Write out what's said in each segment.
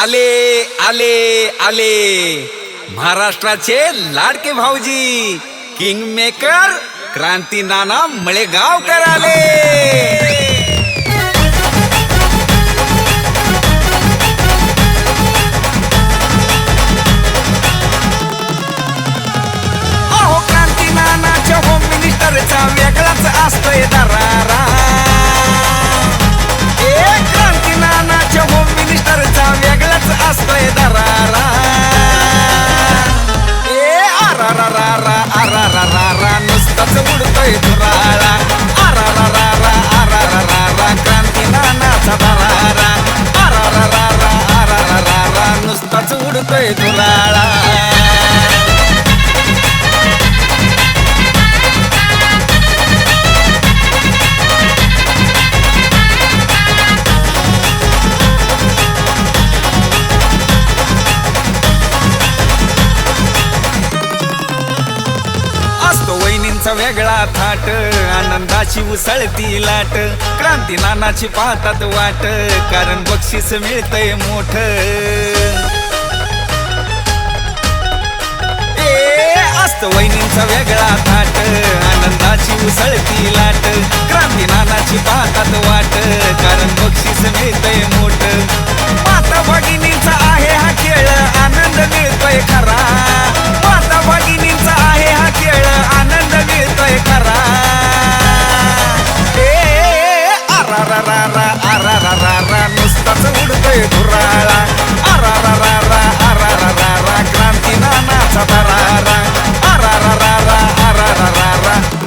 आले आले आले महाराष्ट्राचे लाडके भाऊजी किंग मेकर क्रांती नाना मळेगावकर आले। अहो क्रांती नानाच्या होम मिनिस्टरचा वेगळाच असतोय दरारा। क्रांती नानाच्या होम मिनिस्टरचा वेगळाच असतोय दरारा। नुसताच उडतोय धुराळा। क्रांती नानाचा दरारा। नुसताच उडतोय धुराळा। वेगळा थाट आनंदाची उसळती लाट। क्रांती नानाची पाहतात वाट कारण बक्षीस मिळतंय मोठ। असतो वहिनींचा वेगळा थाट आनंदाची उसळती लाट। क्रांती नानाची पाहतात वाट कारण बक्षीस मिळतंय मोठ। माता भगिनींचा आहे हा खेळ आनंद मिळतोय खरा। माता भगिनींचा आहे हा खेळ आनंद मिळतोय खरा। नुसताच उडतोय धुराळा। क्रांती नानाचा दरारा।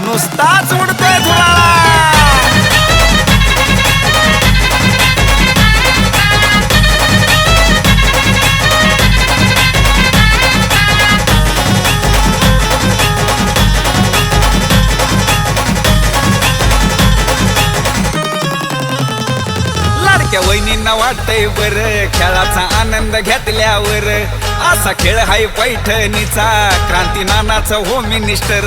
नुसताच उडतोय धुराळा। वहिनींना वाटतंय बर खेळाचा आनंद घेतल्यावर। असा खेळ हाय पैठणीचा क्रांती नानाचा होम मिनिस्टर।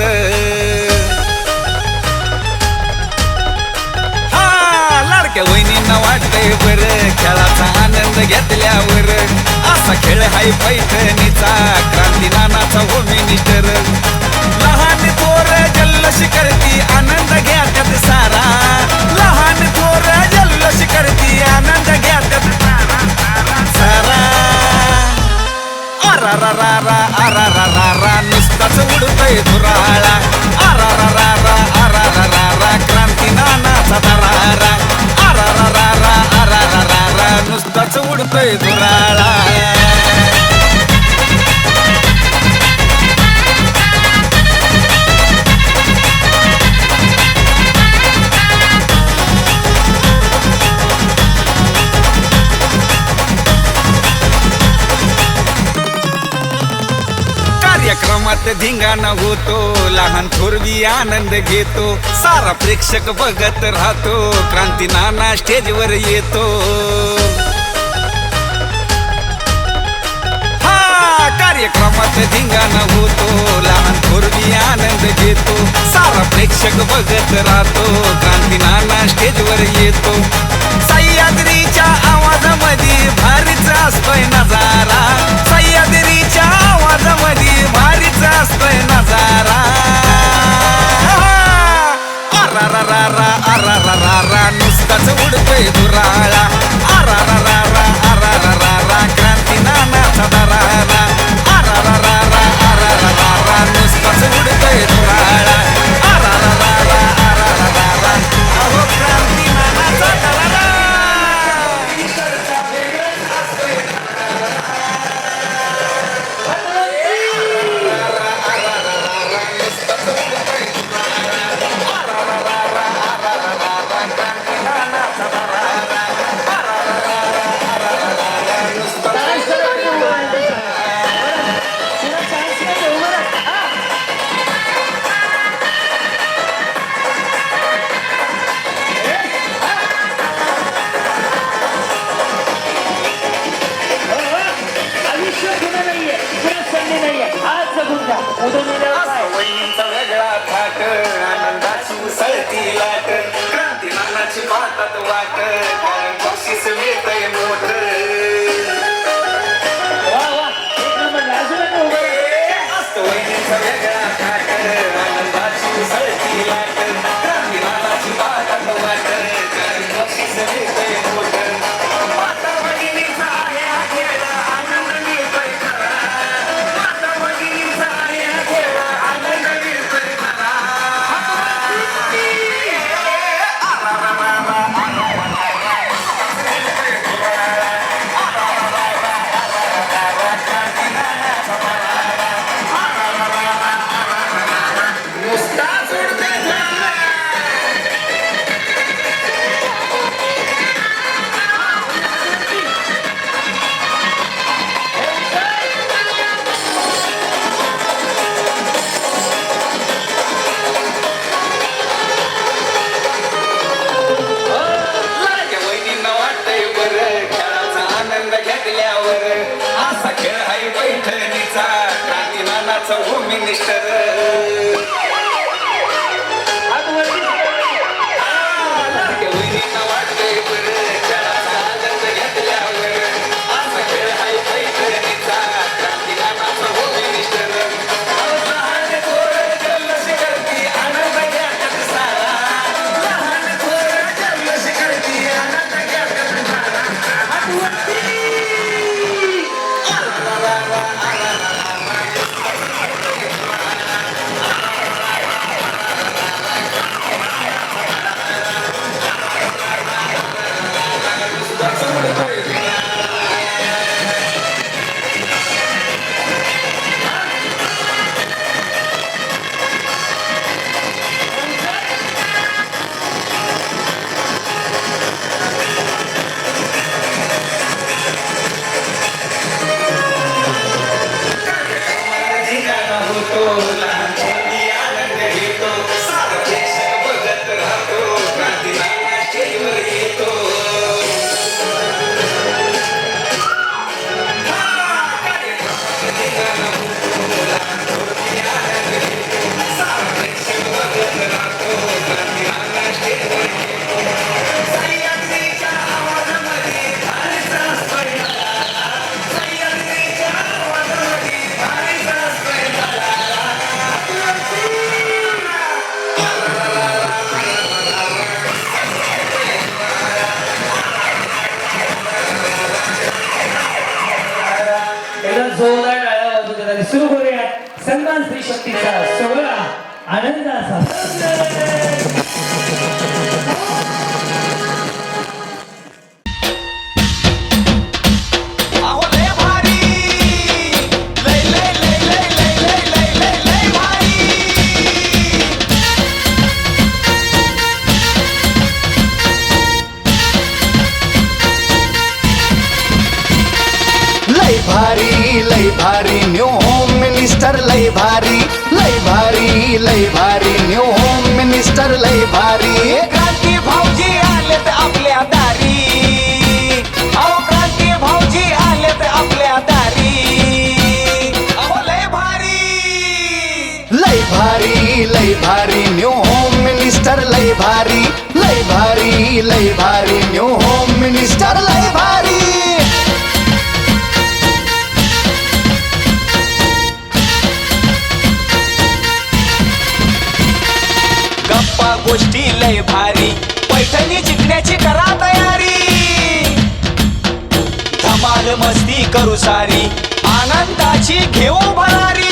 लाडक्या वहिनींना वाटतंय बर खेळाचा आनंद घेतल्यावर। असा खेळ हाय पैठणीचा क्रांती नानाचा होम मिनिस्टर। लहान थोर जल्लोष करती आनंद घेतात सारा। लहान थोर जल्लोष करती आनंद घेतात सारा। नुसताच उडतोय धुराळा। क्रांती नानाचा दरारा। नुसताच उडतोय धुराळा। कार्यक्रमात धिंगाणा होतो लहान थोरवी आनंद घेतो। सारा प्रेक्षक बघत राहतो क्रांती नाना स्टेजवर येतो। कार्यक्रमात धिंगाणा होतो लहान थोरवी आनंद घेतो। सारा प्रेक्षक बघत राहतो क्रांती नाना स्टेजवर येतो। सह्याद्रीच्या आवाजामध्ये भारीच असतोय नजारा। सह्याद्रीच्या आवाजामध्ये भारीच असतोय नजारा। नुसताच उडतोय धुराळा। क्रांती नानाचा दरारा। नुसताच उडतोय धुराळा। क्रांती नानाचा दरारा। वहिनींचा वेगळा थाट आनंदाची उसळती लाट। क्रांती नानाची पाहतात वाट कारण बक्षीस मिळतंय मोठ। असतो वहिनीचा वेगळा थाट आनंदाची उसळती लाट क्रांती नानाची पाहतात वाट कारण बक्षीस मिळतंय मोठं माता भगिनीचा आहे हा खेळ आनंद मिळतोय खरा माता भगिनीचा आहे हा खेळ आनंद मिळतोय खरा होम मिनिस्टर वाटतंय बरं खेळाचा आनंद घेतल्यावर असा खेळ हाय पैठणीचा क्रांती नानाचा होम मिनिस्टर लहान थोर जल्लोष करती आनंद घ्यायचा सारा लहान थोर जल्लोष करती आनंद घ्यायचा सारा जोरदार टाळ्या वाजवून सुरू करूया सन्मान स्त्री शक्तीचा सोहळा आनंदाचा लय भारी न्यू होम मिनिस्टर लय भारी न्यू होम मिनिस्टर लय भारी क्रांती भाऊजी आलेत आपल्या दारी अहो क्रांती भाऊजी आलेत आपल्या दारी अहो लय भारी न्यू होम मिनिस्टर लय भारी न्यू होम मिनिस्टर लय भारी गप्पा गोष्टी लय भारी पैठणी जिंकण्याची करा तयारी धमाल मस्ती करू सारी आनंदाची घेऊ भरारी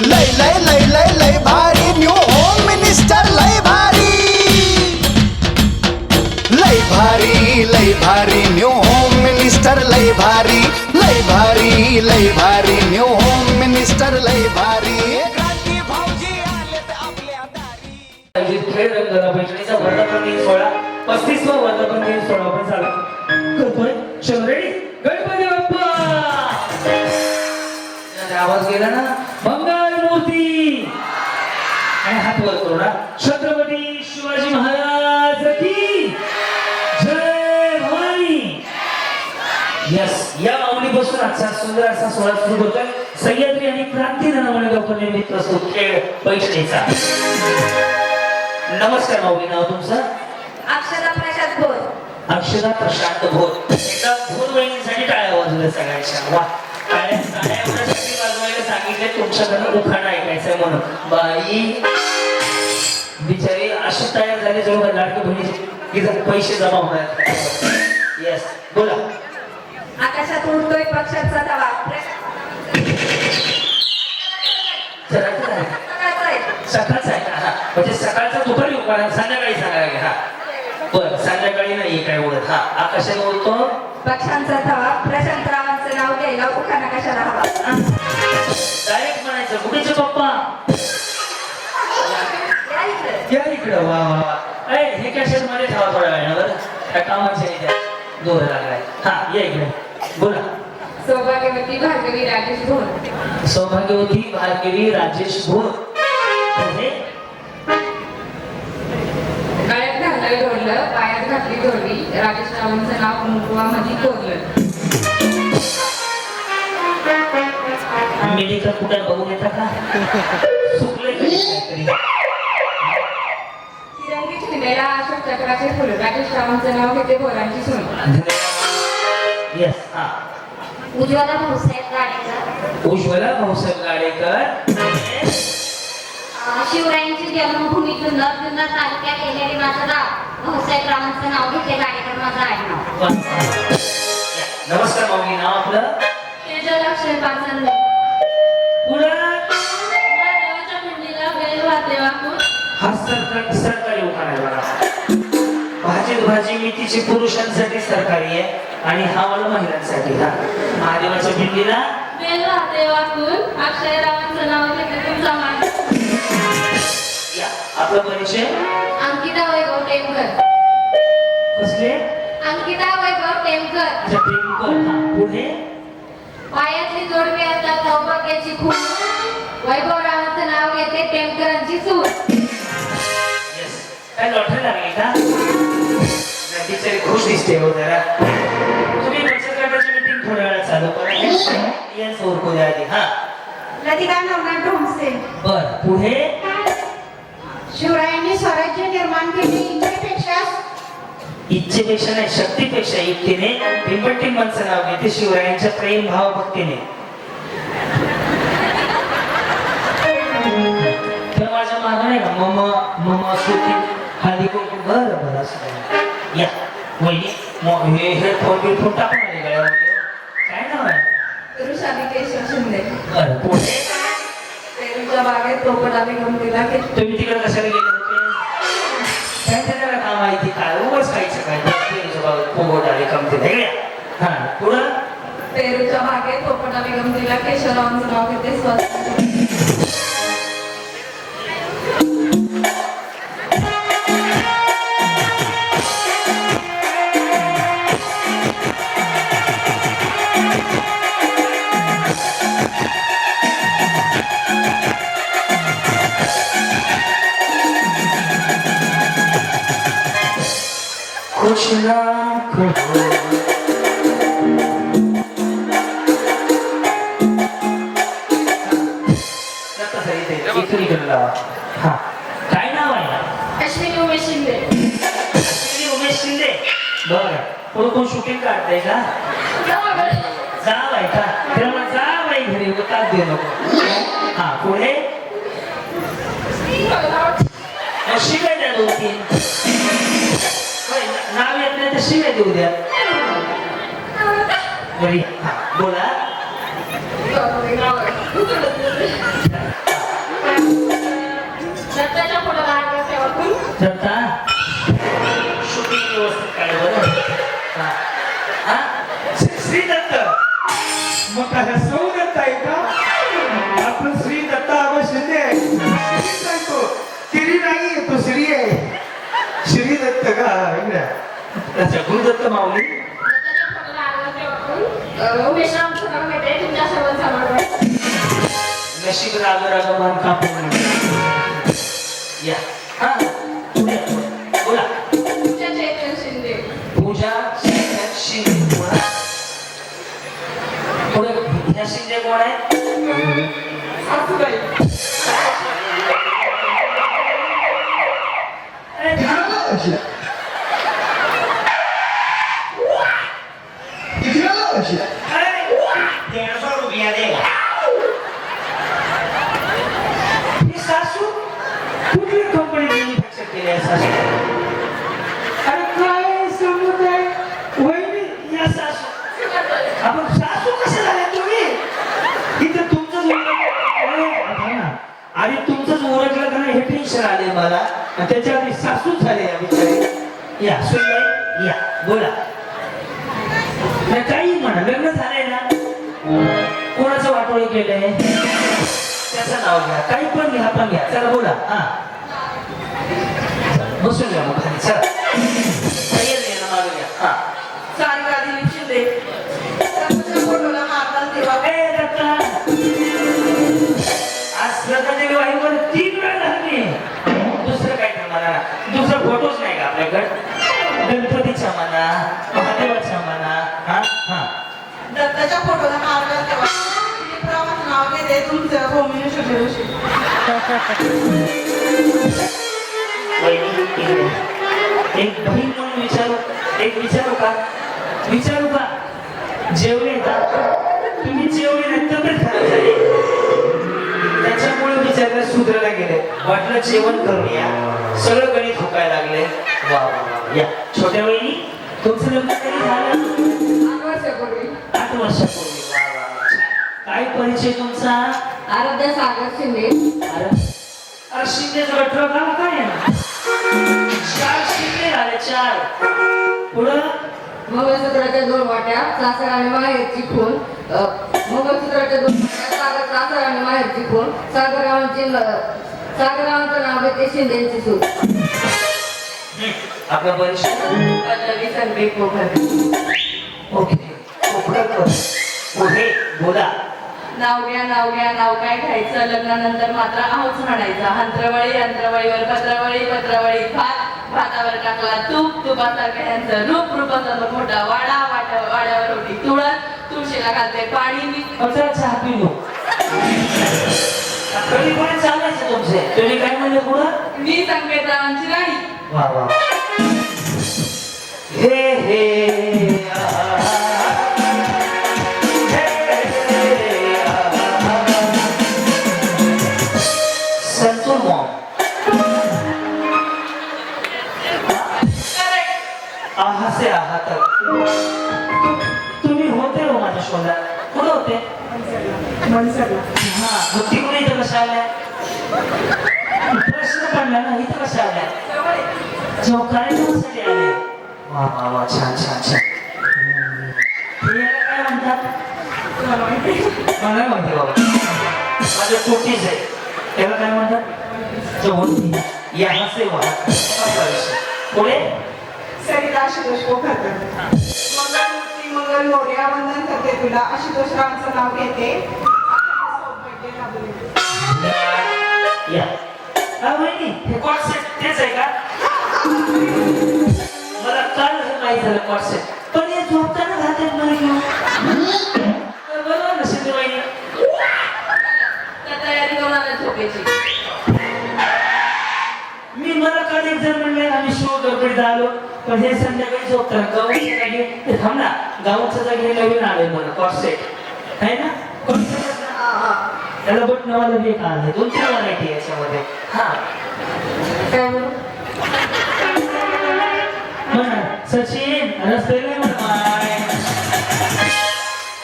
लय भारी न्यू होम मिनिस्टर लय भारी न्यू होम मिनिस्टर लय भारी न्यू होम मिनिस्टर लय भारी क्रांती भाऊजी आलेत आपल्या दारी खेळ रंगला पैठणीचा वर्धापन दिन सोहळा 35वा वर्धापन दिन सोहळा आपण चालू करतोय शंभरेडी गणपती बाप्पा आवाज गेला ना मंगल मूर्ती आणि हात वर करू ना छत्रपती शिवाजी महाराज की जय भवानी यस या माऊलीपासून आजचा सुंदर असा सोहळा सुरू होतोय सह्याद्री आणि क्रांती धनमणी लोकनिर्मित प्रस्तुत खेळ पैठणीचा नमस्कार माऊली नाव तुमचं अक्षरा प्रसाद भोर अक्षरा प्रशांत भोर एकदा भोर वहिनीसाठी टाळ्या वाजवल्या सगळ्यांच्या वा टाळ्या एवढ्यासाठी सांगितले तुमच्याकडनं उखाणा ऐकायचंय म्हणून. बाई बिचारी अशी तयार झाली जवळ लाडकी बहिणीची की जर पैसे जमा होणार. येस बोला. आकाशात उडतोय पक्ष्यांचा तवा जरा तर आहे. सकाळचा आहे. सकाळचं आहे का? हा म्हणजे सकाळचा दुपारी उखाणा संध्याकाळी सांगायला. हा बरं संध्याकाळी नाही काय ओळख. हा आकाशात बोलतो पक्ष्यांचा तवा प्रशांतरावांचं नाव घ्यायला उखाणा कशाला हवा. डायरेक्ट म्हणायचं कुठेचे पप्पा या इकडे. या इकडं. वा वा वा. ए, हे कॅशेट मध्ये ठेवा थोड्या वेळानं बरं. काय कामाचे नाही त्या जोर लागलाय. हा या इकडे बोला. सौभाग्यवती भार्गवी राजेश भोर. सौभाग्यवती भार्गवी राजेश भोर. म्हणजे गळ्यात घातलं ढोललं पायात घातली ढोलवी राजेश रावांचं नाव मुकुवामध्ये कोरलं. मेडिकल कुठे बघून येता का? चुकले काहीतरी. तिरंगी चिन्हेला अशोक चक्राचे फुल राजेश रावांचं नाव घेते भोरांची सून. येस. हा उज्ज्वला भाऊसाहेब गाडेकर. उज्ज्वला भाऊसाहेब गाडेकर. शिवरायांची जन्मभूमी जुन्नर जुन्नर तालुक्यात येणारी माझं गाव भाऊसाहेब रावांचं नाव घेते गाडेकर माझं आडनाव. वा. नमस्कार माऊली. नाव आपलं तेजल अक्षय पाचंदे. पुढं देवाच्या पिंडीला बेल वाजले वाकून हा सरकारी उखाणा आहे बघा. भाजी मेथीची पुरुषांसाठी सरकारी आहे आणि हा मला महिलांसाठी. हा महादेवाच्या पिंडीला बेल वाजले वाकून अक्षय रावांचं नाव घेते तुमचा मान. या आपला परिचय. अंकिता वैभव टेमकर. कसले? अंकिता वैभव टेमकर. अच्छा टेमकर. हा पुढे पायातली जोडवी असतात सौभाग्याची खून वैभव रावांचं नाव घेते टेमकरांची सून. येस. काय लॉटरी लागली का? नाही, बिचारी खुश दिसते हो जरा. तुम्ही बचत गटाची मीटिंग थोड्या वेळा चालू करा. येस ओळखू द्या आधी. हा लतिका नवनाथ ढोमसे. बर पुढे शिवरायांनी स्वराज्य निर्माण केले इच्छेपेक्षा नाही शक्तीपेक्षा युक्तीने टिंबटिंबांचं नाव घेते शिवरायांच्या प्रेम भाव भक्तीने. तर माझ्या मागं नाही का मम सुखी हळदी कुंकू. बरं बरं असं या वहिनी हे हेडफोन बिरफोन टाकून आले गळ्यामध्ये. काय नाव आहे? ऋषाली केशव शिंदे. बरं पुढे पेरूच्या बागेत पोपटाने गमतीला तुम्ही तिकडे कशाला गेले होते? काय त्याला काम माहिती काय उगाच खायचं काय पोगोट आले कमते वेगळ्या. हा पुढं पेरूच्या बागेत पोपटाने गमतीला केशवरावांचं नाव घेते स्वस्त. खुश ना हा काय नाव आहे? अश्विनी उमेश शिंदे. अश्विनी उमेश शिंदे. बरं पुढे कोण शूटिंग काढताय का? जा बाई का तेव्हा जा बाई घरी उतार दे नको. हा पुढे शिवाय द्या 2-3. नाव येत नाही तर शिवाय देऊ द्या. बरी हा बोला. दत्ताच्या पुढे लागले तेव्हा दत्ता शूटिंग व्यवस्थित काढ बरं. हा हा श्री दत्त. मग काय सौ दत्त आहे का? आपण श्री दत्ता आबा शिंदे आहे. श्रीच आहे तो. तिरी नाही तो श्री आहे. श्री दत्त का अच्छा गुरुदत्त माऊली. दत्ताच्या पुढे लागले तेव्हा उमेश रावांचं नाव घेते तुमच्या सर्वांसमोर. नशीब राग रागमान कापून या. हा पुढे बोला. पूजा चैतन्य शिंदे. पूजा शिंदे. बोला पुढे ह्या शिंदे कोण आहे? सासूबाई. कुठल्या कंपनीत मॅन्युफॅक्चर केले आहे सासू? अरे काय सांगत आहे वहिनी या सासू आपण सासू कसे झाले तुम्ही? इथं तुमचंच आणि तुमचंच ओळखलं का नाही हे टेन्शन आले मला आणि त्याच्या आधी सासू झाले या बिचारी. या सुनबाई या बोला. नाही काही म्हणा लग्न झालंय ना, कोणाचं वाटोळी केलंय त्याचं नाव घ्या, काही पण घ्या पण घ्या. चला बोला. हा बसून घ्या मग खाली. चला काही नाही ना मागं घ्या. हा सारिका दिलीप शिंदे त्याच्या फोटोला मारताना तेव्हा ए दत्ता, आज श्रद्धादेवी वाहिनीवर 3 वेळा झाली. दुसरं काय नाही म्हणा, दुसरा फोटोच नाही का आपल्याकडे? गणपतीच्या म्हणा, महादेवाच्या म्हणा. हा हा दत्ताच्या फोटोला मारताना तेव्हा दिलीपरावांचं नाव घेते तुमचं भूमी शुभेच्छा. एक बहीण म्हणून विचारू का? विचारू का? जेवले का तुम्ही? जेवले नाही तब्येत खराब झाली त्याच्यामुळे विचारलं सुधारायला गेले. वाटलं जेवण करूया, सगळं गणित हुकायला लागले. वा वा वा. या छोट्या वहिनी तुमचं लग्न कधी झालं? 8 वर्षापूर्वी 8 वर्षापूर्वी. वा वा वा. काय परिचय तुमचा? आराध्या सागर शिंदे. अरे शिंदेचं गटर गाव काय आहे ना? 4 शिंदे झाले 4. पुढं मंगळसूत्राच्या 2 वाट्या सासर आणि माहेरची खून. मंगळसूत्राच्या 2 वाट्या सासर आणि माहेरची खून. सागररावांचं नाव घेते शिंदेची सूत. आपला परिचय पल्लवी संदीप पोखरे. ओके. कोपरकर. पुढे बोला. नाव घ्या नाव काय घ्यायचं लग्नानंतर मात्र आहोच म्हणायचं. अंतरवळीवर पत्रवळी भातावर टाकला तुपासारखं यांचं रूपासमोर मोठा वाड्यावर होती तुळशीला घालते पाणी मी चला चहा पिलो. कधी कोणी चालायचं तुमचे? तुम्ही काय म्हणले पुढं? संकेतरावांची राणी. वा वा. हे हे संतूर मॉम. आहा से आहा तक. तुम्ही होते हो माझ्या शोधात. कुठं होते? हा मग तिकडे इथं कशा आल्या? प्रश्न पडला ना, इथं कशा आल्या? जेव्हा कार्यक्रमासाठी आले. वा वा वा. छान छान छान. याला काय म्हणतात? मला नाही माहिती बाबा. माझ्या पोटीच आहे. त्याला काय म्हणतात? जवळ यहाँ से वहाँ. पुढे सरिता आशुतोष पोखरकर. मंगलमूर्ती मंगल मोर्या वंदन करते तुला आशुतोषरावांचं नाव घेते. या. काय माहिती? हे कॉन्सेप्ट तेच आहे का? मला काल माहिती झालं कॉन्सेप्ट. पण हे झोपताना घालतात मला घेऊन. तर बरोबर ना शिंदे वहिनी? त्या तयारी कोणाला झोपायची? मी मला काल एक जण म्हणले आम्ही शो गडबडीत आलो, पण हे संध्याकाळी झोपताना गावाच्या जागी ते थांब ना, गावाच्या जागी हे नवीन आलंय मला कॉन्सेप्ट आहे ना? कॉन्सेप्ट त्याला बट नवाला बी एक आलंय. 2-3 व्हरायटी याच्यामध्ये. हा काय म्हणू? म्हणा सचिन रस्ते नाही म्हणा.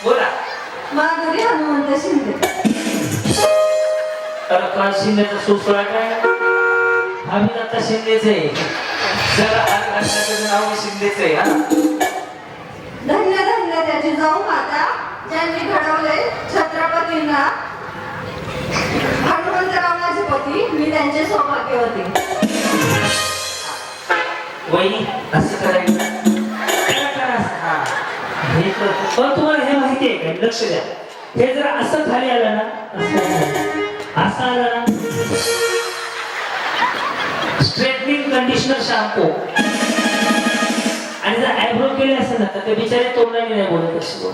बोला. माधुरी हनुमंत शिंदे. तर काय शिंदेचा सुसळा काय? आम्ही आता शिंदेच आहे. जरा त्याचं नाव शिंदेच आहे. हा धन्य धन्य त्याची जाऊ माता ज्यांनी घडवले छत्रपतींना. हनुमंतराव माझे पती, मी त्यांचे सौभाग्यवती. वहिनी असं करायचं. करा, करा. हा हे कर. पण तुम्हाला हे माहिती आहे का? लक्ष द्या. हे जर असं खाली आलं ना, असं आलं ना, स्ट्रेटनिंग कंडिशनर शॅम्पू आणि जर आयब्रो केले असेल ना तर ते बिचारे तोंडाने नाही बोलत अशी बोल.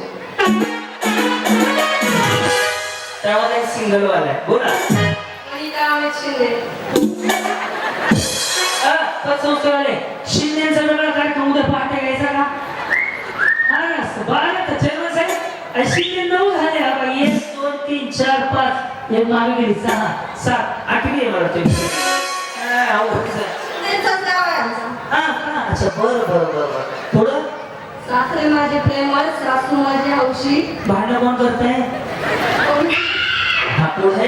त्यामध्ये सिंगल वाला आहे. बोला. वनिता अमित शिंदे. संस्कार आले. शिंदेचा वेगळा कार्यक्रम उद्या पहाटे घ्यायचा का? महाराष्ट्र 12 जन्मच आहे आणि शिंदे 9 झाले. हा बघ 1 2 3 4 5 हे मागे गेली 6 7 8वी आहे मला तुम्ही. काय आवडतं त्यांचाच नाव आहे आमचा. हा का अच्छा बरं पुढं सासरे माझे प्रेमळ, सासू माझी हौशी. भांडण कोण करताय हा पुढे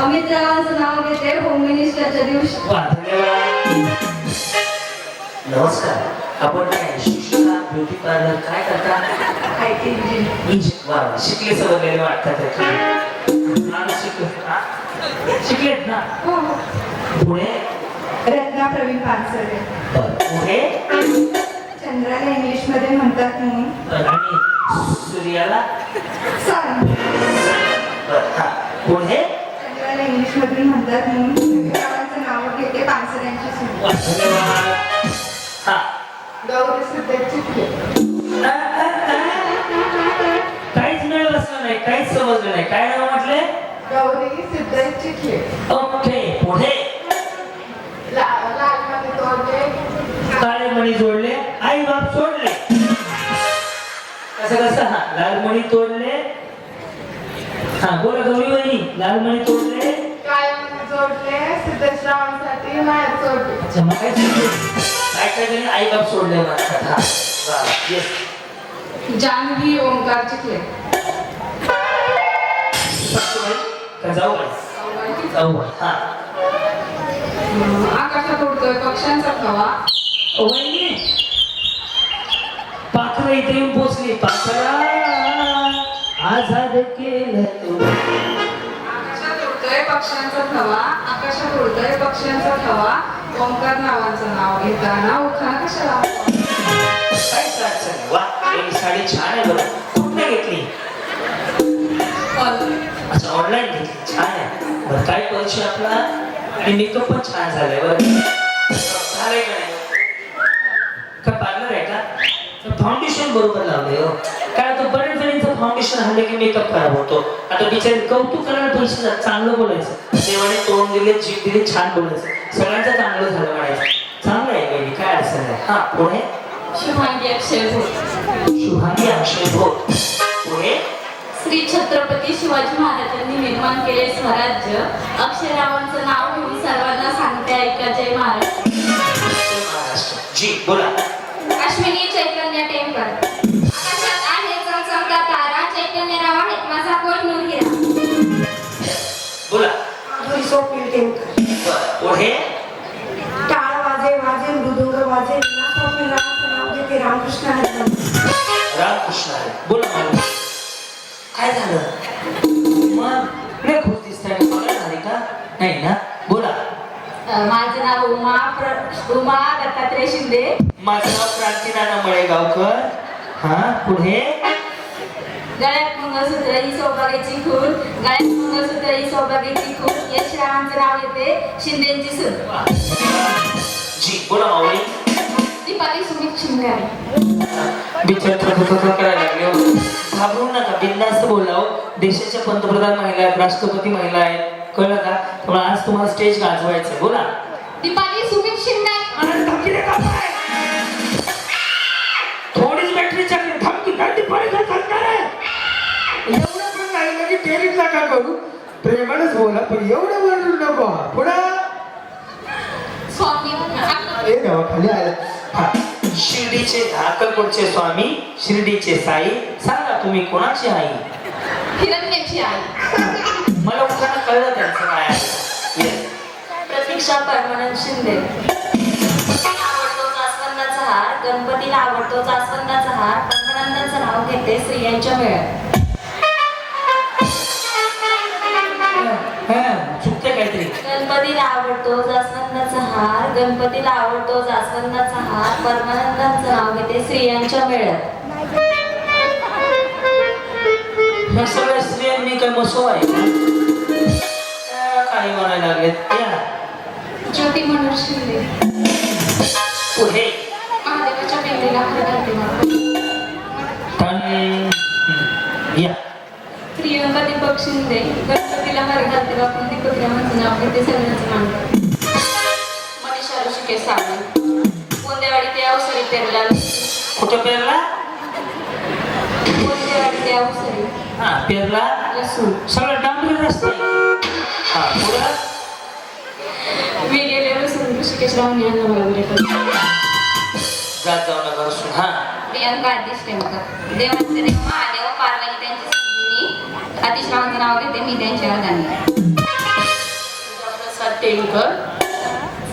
अमित रावांचं नाव घेते होम मिनिस्टरच्या दिवशी. वा धन्यवाद नमस्कार आपण काय शिक्षका ब्युटी पार्लर काय करता IT इंजिनियर. वा शिकले सवरलेले वाटतात शिकलेत ना हो, हो. पुढे रत्ना प्रवीण पानसरे. पुढे चंद्राला इंग्लिश मध्ये म्हणतात म्हणून आणि सूर्याला सांग. हा पुढे चंद्राला इंग्लिश मध्ये म्हणतात म्हणून रावांचं नाव घेते पानसऱ्यांची सून. वा, धन्यवाद हा गौरी सिद्धेची काहीच मिळत असलं नाही काहीच समजलं नाही काय नाव म्हटले गौरी सिद्धेची खेळ. ओके पुढे लालमध्ये तोडले. काळे मणी जोडले आई बाप सोडले कसं हा लाल मणी तोडले हा बोला गौरी वहिनी लाल मणी तोडले कायमध्ये जोडले. सिद्धेश्वरांसाठी माहेर सोडले. अच्छा मग काय सांगते? काय काय जणी आई बाप सोडले म्हणतात हा वा येस जानवी ओंकार चिखले. का जाऊ बाई जाऊ बाई हा आकाशात उडतोय पक्ष्यांचा थवा. वहिनी पाखरं इथे येऊन पोचली पाखरा आझाद केलं तू आकाशात उडतोय पक्ष्यांचा थवा. आकाशात उडतोय पक्ष्यांचा थवा. ओंकार नावाचं नाव घेताना उखाणा कशाला. काय अडचण वा ही साडी छान आहे बरं कुठे घेतली अच्छा ऑनलाईन घेतली छान आहे बरं काय परिचय आपला आणि मेकअप पण छान झालाय बरं झालंय का नाही का पार्लर आहे का फाउंडेशन बरोबर लावलंय हो काय तो बरेच जणींचं फाउंडेशन हल्ले की मेकअप खराब होतो आता बिचारे कौतुक करायला पैसे जात चांगलं बोलायचं देवाने तोंड दिले जीभ दिली छान बोलायचं सगळ्यांचं चांगलं झालं म्हणायचं चांगलं आहे बेबी काय अडचण नाही हा पुढे शुभांगी अक्षय भोट. शुभांगी अक्षय भोट पुढे श्री छत्रपती शिवाजी महाराजांनी निर्माण केले स्वराज्य अक्षररावांचं नाव घेऊन सर्वांना सांगते ऐका जय महाराष्ट्र. महाराष्ट्र जी बोला अश्विनी चैतन्य टेमकर. आकाशात आहे चमचमता तारा. चैतन्यराव आहेत माझा कोहिनूर हिरा. बोला स्वप्नील टेमकर. बरं, पुढे टाळ वाजे वाजे मृदुंग वाजे स्वप्नील रावांचं नाव घेते रामकृष्ण हरी. रामकृष्ण आहे बोला मला काय झालं मग लय खुश दिसताय मला झाली का नाही ना बोला माझं नाव उमा दत्तात्रय शिंदे. माझं नाव क्रांतीनाना मळेगावकर हा पुढे गळ्यात मंगळसूत्र ही सौभाग्याची खून. गळ्यात मंगळसूत्र ही सौभाग्याची खून. यशरावांचं नाव येते शिंदेची सून. जी बोला माऊली दीपाली सुमित शिंगारे. बिचार करायला लागले हो. घाबरू नका बिंदास्त बोलाव देशाच्या पंतप्रधान महिला आहेत राष्ट्रपती महिला आहेत कळलं का त्यामुळे आज तुम्हाला स्टेज गाजवायचं बोला दीपाली सुमित शिंगारे. थोडीच बॅटरी चाकली धमकी धमकी परत सरकार आहे एवढं पण नाही लगे टेरिंग नका करू प्रेमानच बोला पण एवढं बोलू नको पुढं स्वामी ए देवा खाली आलं हा शिर्डीचे अक्कलकोटचे स्वामी शिर्डीचे साई सांगा तुम्ही कोणाची आई हिरण्याची आई. मला उखाणं कळलं त्यांचं काय आहे Yes. प्रतीक्षा परमानंद शिंदे. आवडतो जास्वंदाचा हार. गणपतीला आवडतो जास्वंदाचा हार. परमानंदाचं नाव घेते स्त्रियांच्या मेळ्यात. चुकते काहीतरी गणपतीला आवडतो जास्वंदाचा हार. गणपतीला आवडतो जास्वंदाचा हार. परमानंदाचं नाव घेते स्त्रियांच्या मेळ्यात. ह्या सगळ्या स्त्रियांनी काय मसो आहे काही म्हणायला लागलेत या ज्योती मनोहर शिंदे. पुढे महादेवाच्या पिंडीला हार घालते मला. या प्रियंका दीपक शिंदे. गणपतीला हार घालते बापून दीपकरावांचं नाव घेते सगळ्यांचं मान. मनीषा ऋषिकेश सावंत. गोंदेवाडी ते अवसरी पेरला. कुठं पेरला गोंदेवाडी ते अवसरी हा पेरला लसूण. सगळं डांबरी रस्ता हा पुढं ऋषिकेश राहून यांना मला उद्या जात जाऊ नका असून हा प्रियांका आदिश टेमकर देवांचे देव महादेव पार्वती त्यांची संजीवनी आदिश रावांचं नाव घेते मी त्यांच्या राजांनी प्रसाद टेमकर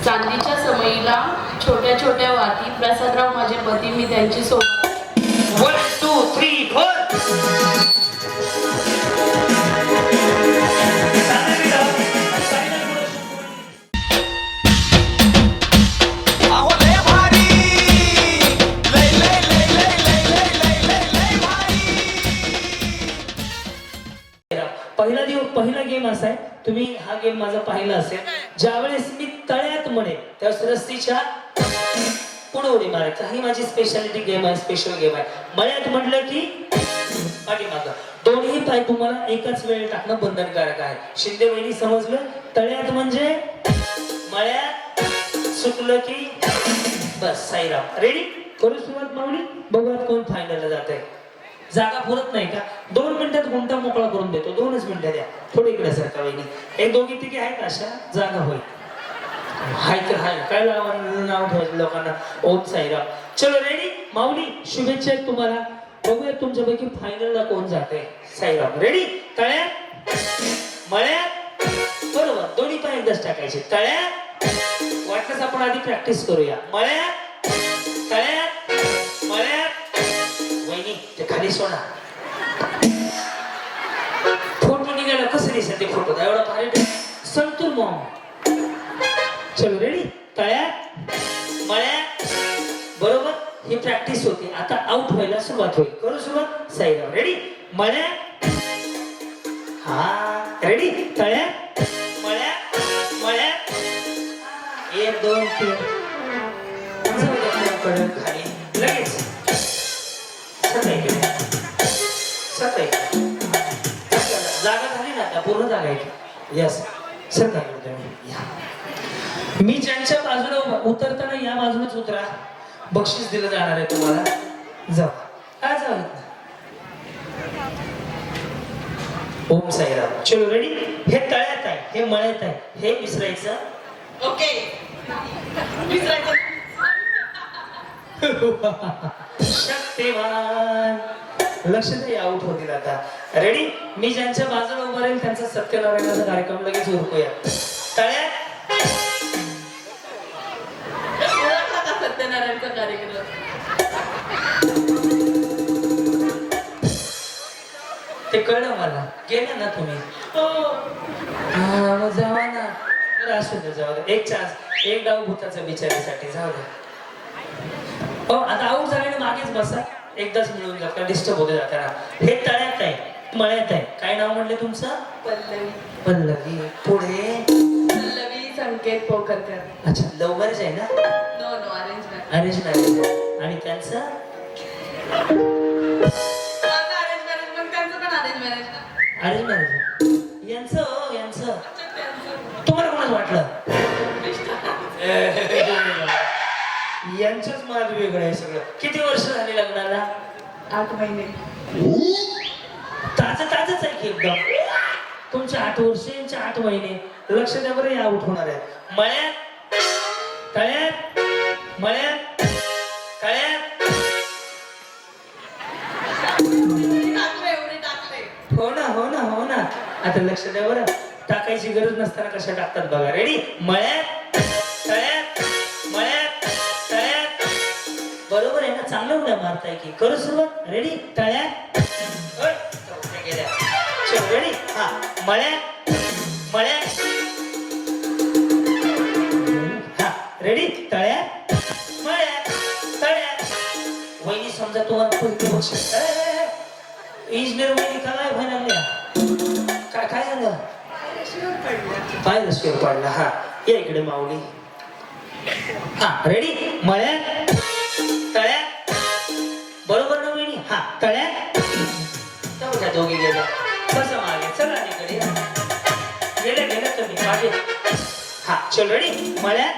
चांदीच्या समयीला छोट्या छोट्या वाती प्रसादराव माझे पती मी त्यांची सोबत 1 2 3 4 अहो लय भारी लय लय लय लय लय लय लय लय लय भारी. पहिला गेम असा आहे तुम्ही हा गेम माझा पाहिला असेल ज्यावेळेस मी तळ्यात म्हणे त्यावेळेस रस्सीच्या पुढे उडी मारायचं ही माझी स्पेशालिटी गेम आहे स्पेशल गेम आहे मळ्यात म्हटलं की पाठीमागं दोन्ही पाय तुम्हाला एकाच वेळी टाकणं बंधनकारक आहे शिंदे वहिनी समजलं तळ्यात म्हणजे मळ्यात सुटलं की बस साईराम रेडी करू सुरुवात माऊली बघूयात कोण फायनलला जात आहे जागा पुरत नाही का 2 मिनिटात गुंटा मोकळा करून देतो 2च मिनिटं द्या थोडी इकडे सरका वहिनी एक दोघी तिघी आहेत अशा जागा होईल हाय तर हाय काय नाव ठेवायचं लोकांना ओम साईराम चलो रेडी माऊली शुभेच्छा आहेत तुम्हाला बघूया तुमच्यापैकी फायनलला कोण जाते साईराम रेडी तळ्यात मळ्यात बरोबर दोन्ही पाय एकदाच टाकायचे तळ्यात वाटल्यास आपण आधी प्रॅक्टिस करूया मळ्यात तळ्यात मळ्यात वहिनी ते खाली सोडा फोटो निघाला कसं दिसत ते फोटो एवढा भारी संतूर मॉम चलो रेडी तळ्यात मळ्यात बरोबर ही प्रॅक्टिस होती आता आउट व्हायला सुरुवात होईल करू सुरुवात साईराम रेडी मळ्यात हा रेडी तळ्यात मळ्यात मळ्यात 1 2 3 खाली लगेच सकाळी जागा झाली ना आता पूर्ण जागा आहे यस सकाळी मी ज्यांच्या बाजूला उतरताना या बाजूलाच उतरा बक्षीस दिलं जाणार आहे तुम्हाला जाऊ काय जाऊ ओम साईराम चलो रेडी हे तळ्यात आहे हे मळ्यात आहे हे विसरायचं ओके शक्तिमान लक्ष द्या आउट होतील आता रेडी मी ज्यांच्या बाजूला उभा राहील त्यांचा सत्यनारायणाचा कार्यक्रम लगेच उरकूया तळ्यात सत्यनारायणचा कार्यक्रम ते कळलं मला गेले ना तुम्ही हा मग जावा ना बरं असू दे जाऊ दे एक चान्स एक डाव भूताचा बिचारीसाठी जाऊ दे हो आता आऊट झाल्याने मागेच बसा एकदाच मिळून जात का डिस्टर्ब होते जाताना हे तळ्यात आहे मळ्यात आहे काय नाव म्हणले तुमचं पल्लवी पल्लवी पुढे पल्लवी संकेत पोखरकर अच्छा लव्ह मॅरेज आहे ना no no arrange arrange marriage आणि त्यांचं माझं अरेंज मॅरेज पण त्यांचं पण अरेंज मॅरेज अरेंज मॅरेज यांचं तुम्हाला कोणाच वाटलं यांचंच मला वेगळं आहे सगळं किती वर्ष झाली लग्नाला 8 महिने ताजच आहे की एकदम तुमचे 8 वर्ष यांचे 8 महिने लक्ष द्या बरं या आउट होणार आहे मळ्यात तळ्यात मळ्यात तळ्यात हो ना आता लक्ष द्या बरं टाकायची गरज नसताना कशा टाकतात बघा रेडी मळ्यात तळ्यात मळ्यात तळ्यात बरोबर आहे ना चांगलं उड्या मारताय की करू सुरुवात रेडी तळ्यात रेडी हा मळ्यात मळ्यात हा रेडी तळ्यात मळ्यात तळ्यात वहिनी समजा तुम्हाला कोणती बक्षीस इंजिनियर वहिनी काय व्हायला लागल्या काय झालं पाय रस्त्यावर पडला हा या इकडे माऊली हा रेडी मळ्यात तळ्यात बरोबर ना वहिनी हा तळ्यात त्या दोघी गेल्या कसं मागे चला इकडे गेल्या तुम्ही मागे हा चल रेडी मळ्यात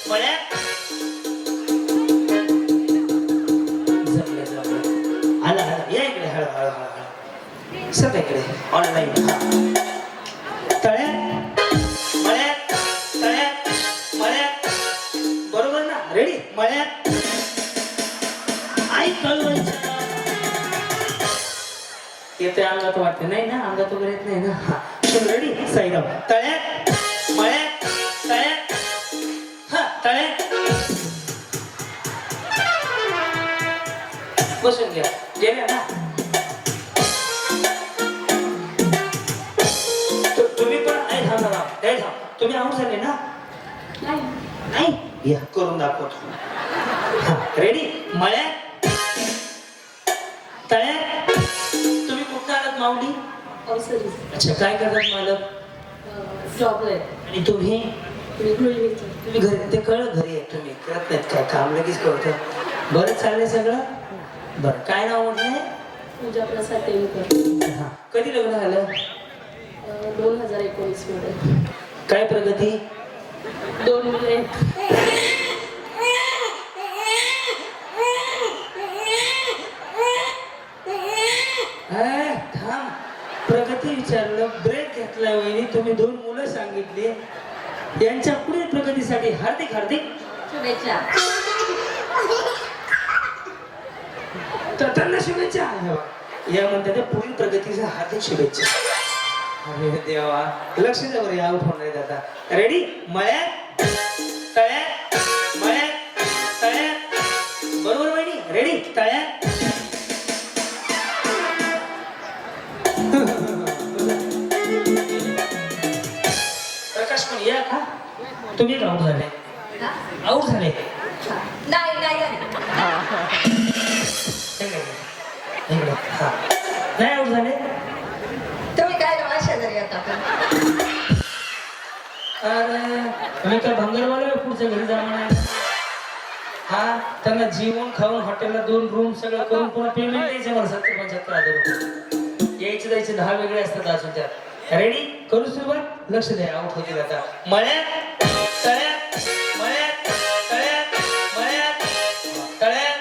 मळ्यात जमलं आला या इकडे हळू सगळं इकडे ऑनलाईन हा तळ्यात मळ्यात तळ्यात मळ्यात येते अंगात वाटते नाही ना अंगात वगैरे येत नाही ना हा चल रेडी साईराम तळ्यात मळ्यात तळ्यात हा तळ्यात बसून घ्या गेल्या ना तुम्ही पण थांब तुम्ही आऊट झाले ना नाही या करून दाखवतो रेडी मळ्यात तळ्यात तुम्ही कुठं आलात माऊली अवसरी अच्छा काय करतात मालक जॉबला आहे आणि तुम्ही गृहिणीचं. तुम्ही घरी ते कळ घरी आहे तुम्ही करत नाहीत काय काम लगेच कळतं बरं चाललंय सगळं बरं काय नाव म्हटलंय पूजा प्रसाद तेलकर हा कधी लग्न झालं 2019 मध्ये काय प्रगती 2 मुले आहेत. थांब प्रगती विचारलं ब्रेक घेतलाय वहिनी तुम्ही 2 मुलं सांगितली यांच्या पुढील प्रगतीसाठी हार्दिक हार्दिक शुभेच्छा. तर त्यांना शुभेच्छा या म्हणतात पुढील प्रगतीच्या हार्दिक शुभेच्छा अरे देवा लक्ष द्या बरं आउट होणार आता रेडी मळ्यात तळ्यात मळ्यात तळ्यात बरोबर वहिनी रेडी तळ्यात प्रकाश पण या का तुम्ही आउट झाले आउट झाले नाही नाही नाही आउट झाले तुम्ही काय रवा शेजारी आता अरे तुम्ही काय भंगारवाले पुढच्या घरी जाणार हा त्यांना जेवण खाऊन हॉटेलला 2 रूम सगळं करून पुन्हा पेमेंट द्यायचे मला 70-75 हजार यायचे जायचे 10 वेगळे असतात अजून त्यात रेडी करू सुरुवात लक्ष द्या आउट होतील आता मळ्यात तळ्यात मळ्यात तळ्यात मळ्यात तळ्यात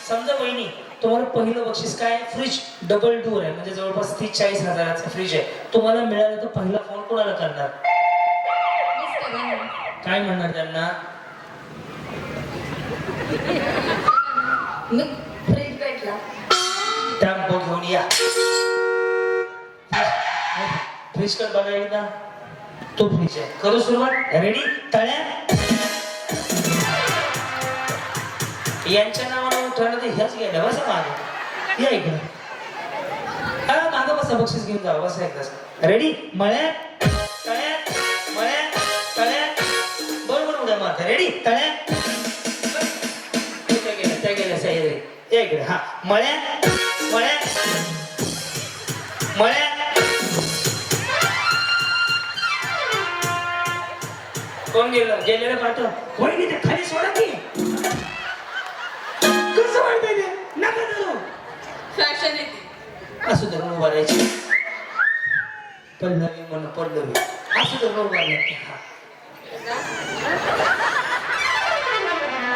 समजा वहिनी तुम्हाला पहिलं बक्षीस काय फ्रीज डबल डोअर आहे म्हणजे जवळपास 30-40 हजाराचा फ्रीज आहे तुम्हाला मिळालं तर पहिला फोन कोणाला करणार काय म्हणणार त्यांना मी फ्रीज भेटला टॅम्पो घेऊन या फ्रीज कर बघा एकदा तो फ्रीज आहे करू सुरुवात रेडी तळ्यात यांच्या नावानं उठवलं तर ह्याच गेल्या बसा मागे या इकडं हा मागं बसा बक्षीस घेऊन जावं बसा एकदाच रेडी मळ्यात तळ्यात मळ्यात तळ्यात बरोबर उड्या मारता रेडी तळ्यात त्या गेल्या सह्याद्री या इकडे हा मळ्यात मळ्यात मळ्यात कोण गेलं गेलेलं पाठव वहिनी ते खाली सोडा की कसं वाटतंय ते नका धरू फॅशन येते असं धरून उभा राहायची पडलं मी म्हणून पडलं मी असं धरून उभा राहायची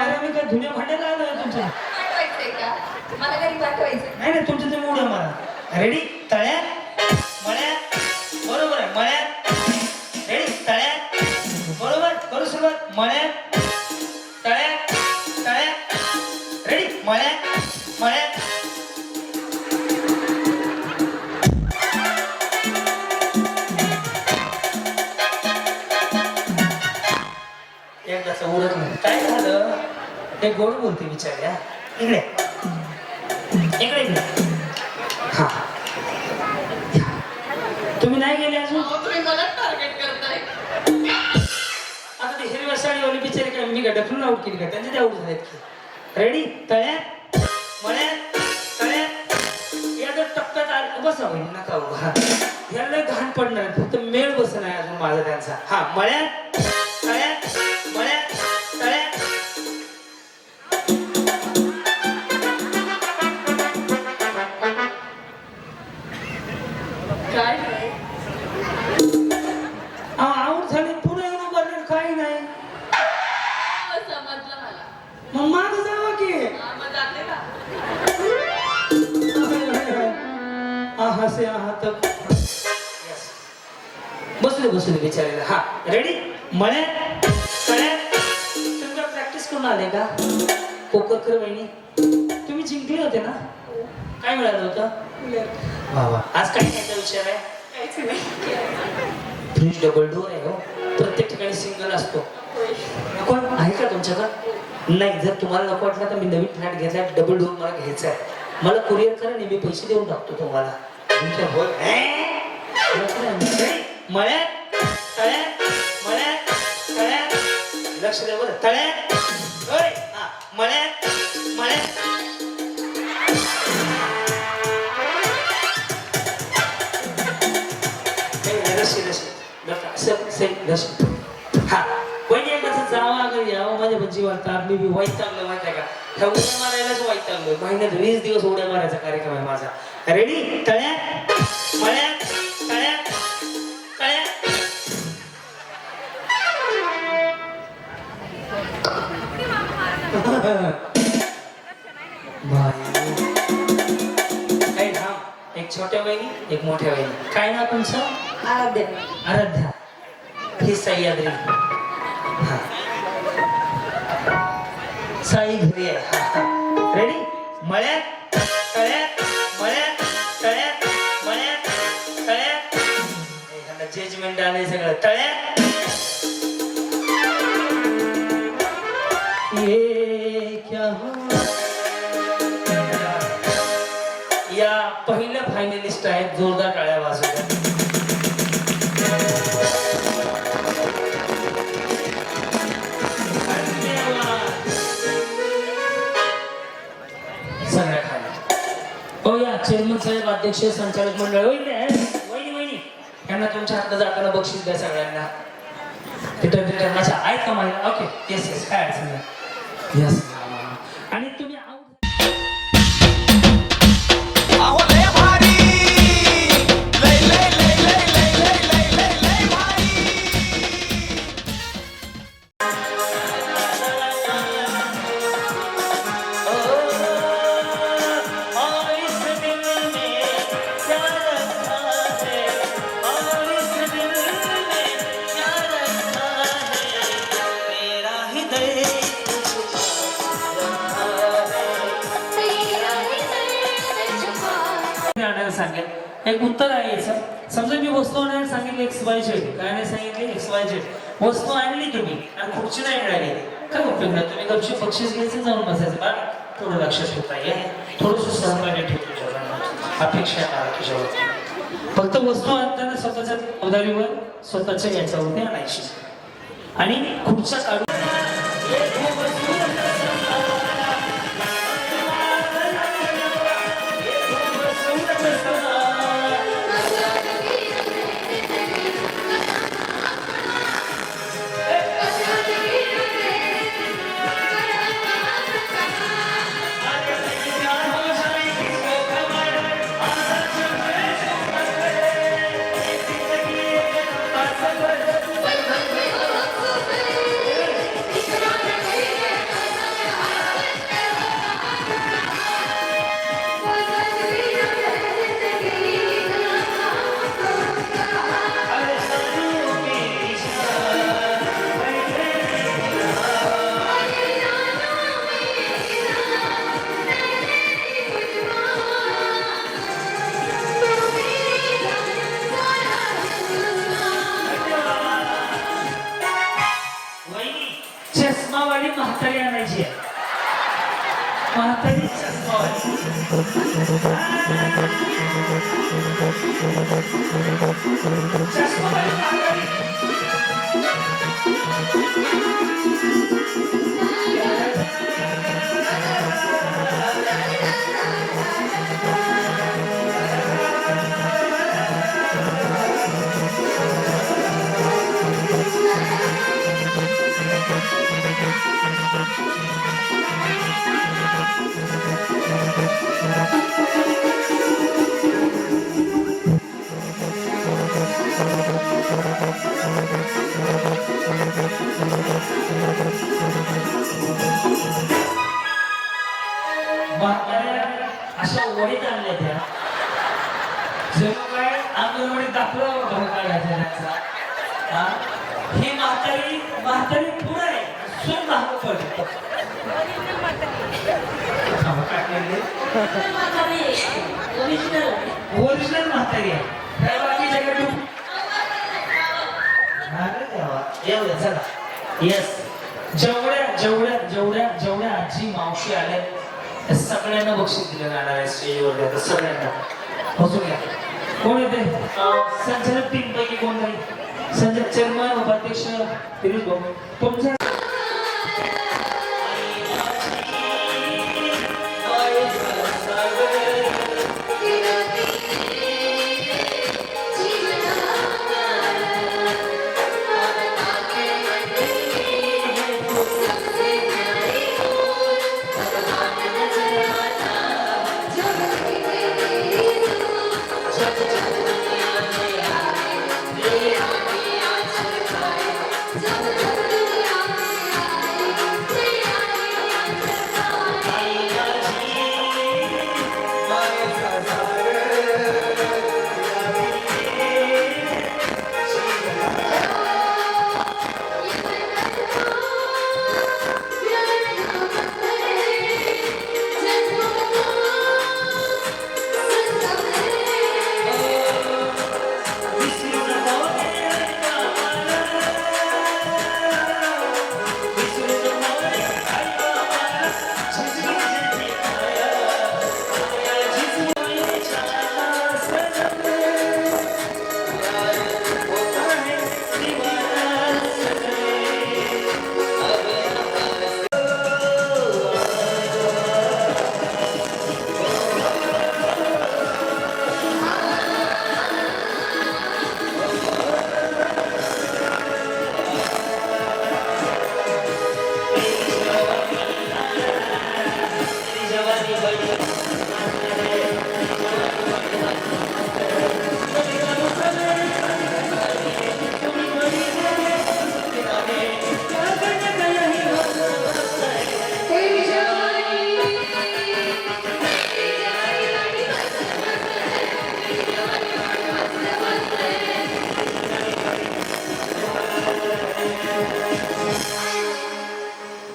अरे मी काय धुण्या भांड्याला आलोय तुमच्या पाठवायचंय का मला घरी पाठवायचंय नाही नाही तुमचं तुम्ही उड्या मारा रेडी तळ्यात मळ्यात बरोबर आहे मळ्यात रेडी तळ्यात बरोबर करू सुरुवात मळ्यात तळ्यात तळ्यात रेडी मळ्यात मळ्यात एकदाच उडत नाही काय झालं ते गोड बोलते विचारल्या इकडे इकडे इकडे हा तुम्ही नाही गेले अजून तुम्ही मला टार्गेट करताय आता ते हिरव्या साडीवाले बिचारे काय मी का ढकलून आउट केली का त्यांचे ते आउट झालेत की रेडी तळ्यात मळ्यात तळ्यात या जर टप्प्यात आलं बसा होईल नका उभा याला घाण पडणार फक्त मेळ बस नाही अजून माझा त्यांचा हा मळ्यात तळ्यात मळ्यात तळ्यात काय आउट झाले पुढे येऊन उभारणार काही नाही समजलं मला मग मागं जावं की मग जाते का आहा से आहा तक बसू दे बिचारीला हा रेडी मळ्यात तळ्यात तुम्ही प्रॅक्टिस करून आले का पोकर कर वहिनी तुम्ही जिंकले होते ना काय मिळालं होतं? वा वा. आज काय घ्यायचा विचार आहे? फ्रीज डबल डोअर आहे हो. प्रत्येक ठिकाणी सिंगल असतो. नको आहे का तुमच्याकडं? नाही, जर तुम्हाला नको वाटलं तर मी नवीन फ्लॅट घेतलाय, डबल डोअर मला घ्यायचा आहे. मला कुरिअर करा आणि मी पैसे देऊन टाकतो तुम्हाला. तुमच्या बोल मळ्यात तळ्यात मळ्यात तळ्यात. लक्ष द्या बरं. तळ्यात होय. हा मळ्यात मळ्यात. रशी रशी रशी. हा पण एकदाच जावं अगर यावं माझ्या भजी वाटतात. मी वाईट चांगलं माहिती आहे का? ह्या उड्या मारायलाच वाईट चांगलं. महिन्यात 20 दिवस उड्या मारायचा कार्यक्रम आहे माझा. रेडी? तळ्यात मळ्यात तळ्यात तळ्यात. एक छोट्या बहिणी एक मोठ्या बहिणी. काय ना तुमचं? आराध्य. आराध्या. ही सह्याद्री. हा साई घरी आहे. रेडी? मळ्यात तळ्यात मळ्यात तळ्यात मळ्यात तळ्यात. जजमेंट आलंय सगळं. तळ्यात. ये क्या हुआ? या पहिल्या फायनलिस्ट आहेत. जोरदार टाळ्या वाजवल्या. सगळ्या खाली. हो या चेअरमन साहेब, अध्यक्ष, संचालक मंडळ. वहिनी यांना तुमच्या हातात जाताना बक्षीस द्या सगळ्यांना. अच्छा आहेत का महिला? Okay yes yes. काय अडचण नाही. यस. आणि तुम्ही अहो लय भारी लय लय लय लय लय लय लय लय लय भारी. सांगेल. एक उत्तर आहे याचं. समजा मी वस्तू आणायला सांगितलं XYZ, काय नाही सांगितले XYZ. वस्तू आणली तुम्ही आणि खुर्ची नाही मिळाली, काय उपयोग नाही. तुम्ही गपची बक्षीस घ्यायचं, जाऊन बसायचं. बा थोडं लक्षात ठेवता येईल. थोडंसं सहकार्य ठेव तुझ्याकडनं. अपेक्षा करा तुझ्यावरती. फक्त वस्तू आणताना स्वतःच्या उदारीवर स्वतःच्या याच्यावरती आणायची आणि खुर्च्या काढून. चष्मावाली म्हातारी आणायची आहे. म्हातारी चष्मावाली. अशा वडीत आणल्या त्या जेव्हा काय अंगणवाडी दाखला काढायचा त्यांचा. ही म्हातारी पुढे आहे, सून मागं पडते. म्हणले ओरिजिनल ओरिजिनल म्हातारी आहे काय बाकी जगात अरे देवा येऊ दे चला येस जेवढ्या आजी मावशी आल्या त्या सगळ्यांना बक्षीस दिलं जाणार आहे स्टेजवर त्या सगळ्यांना बसून घ्या कोण येते संचालक टीम पैकी कोण नाही संचालक चेअरमन उपाध्यक्ष फिरोज भाऊ तुमच्या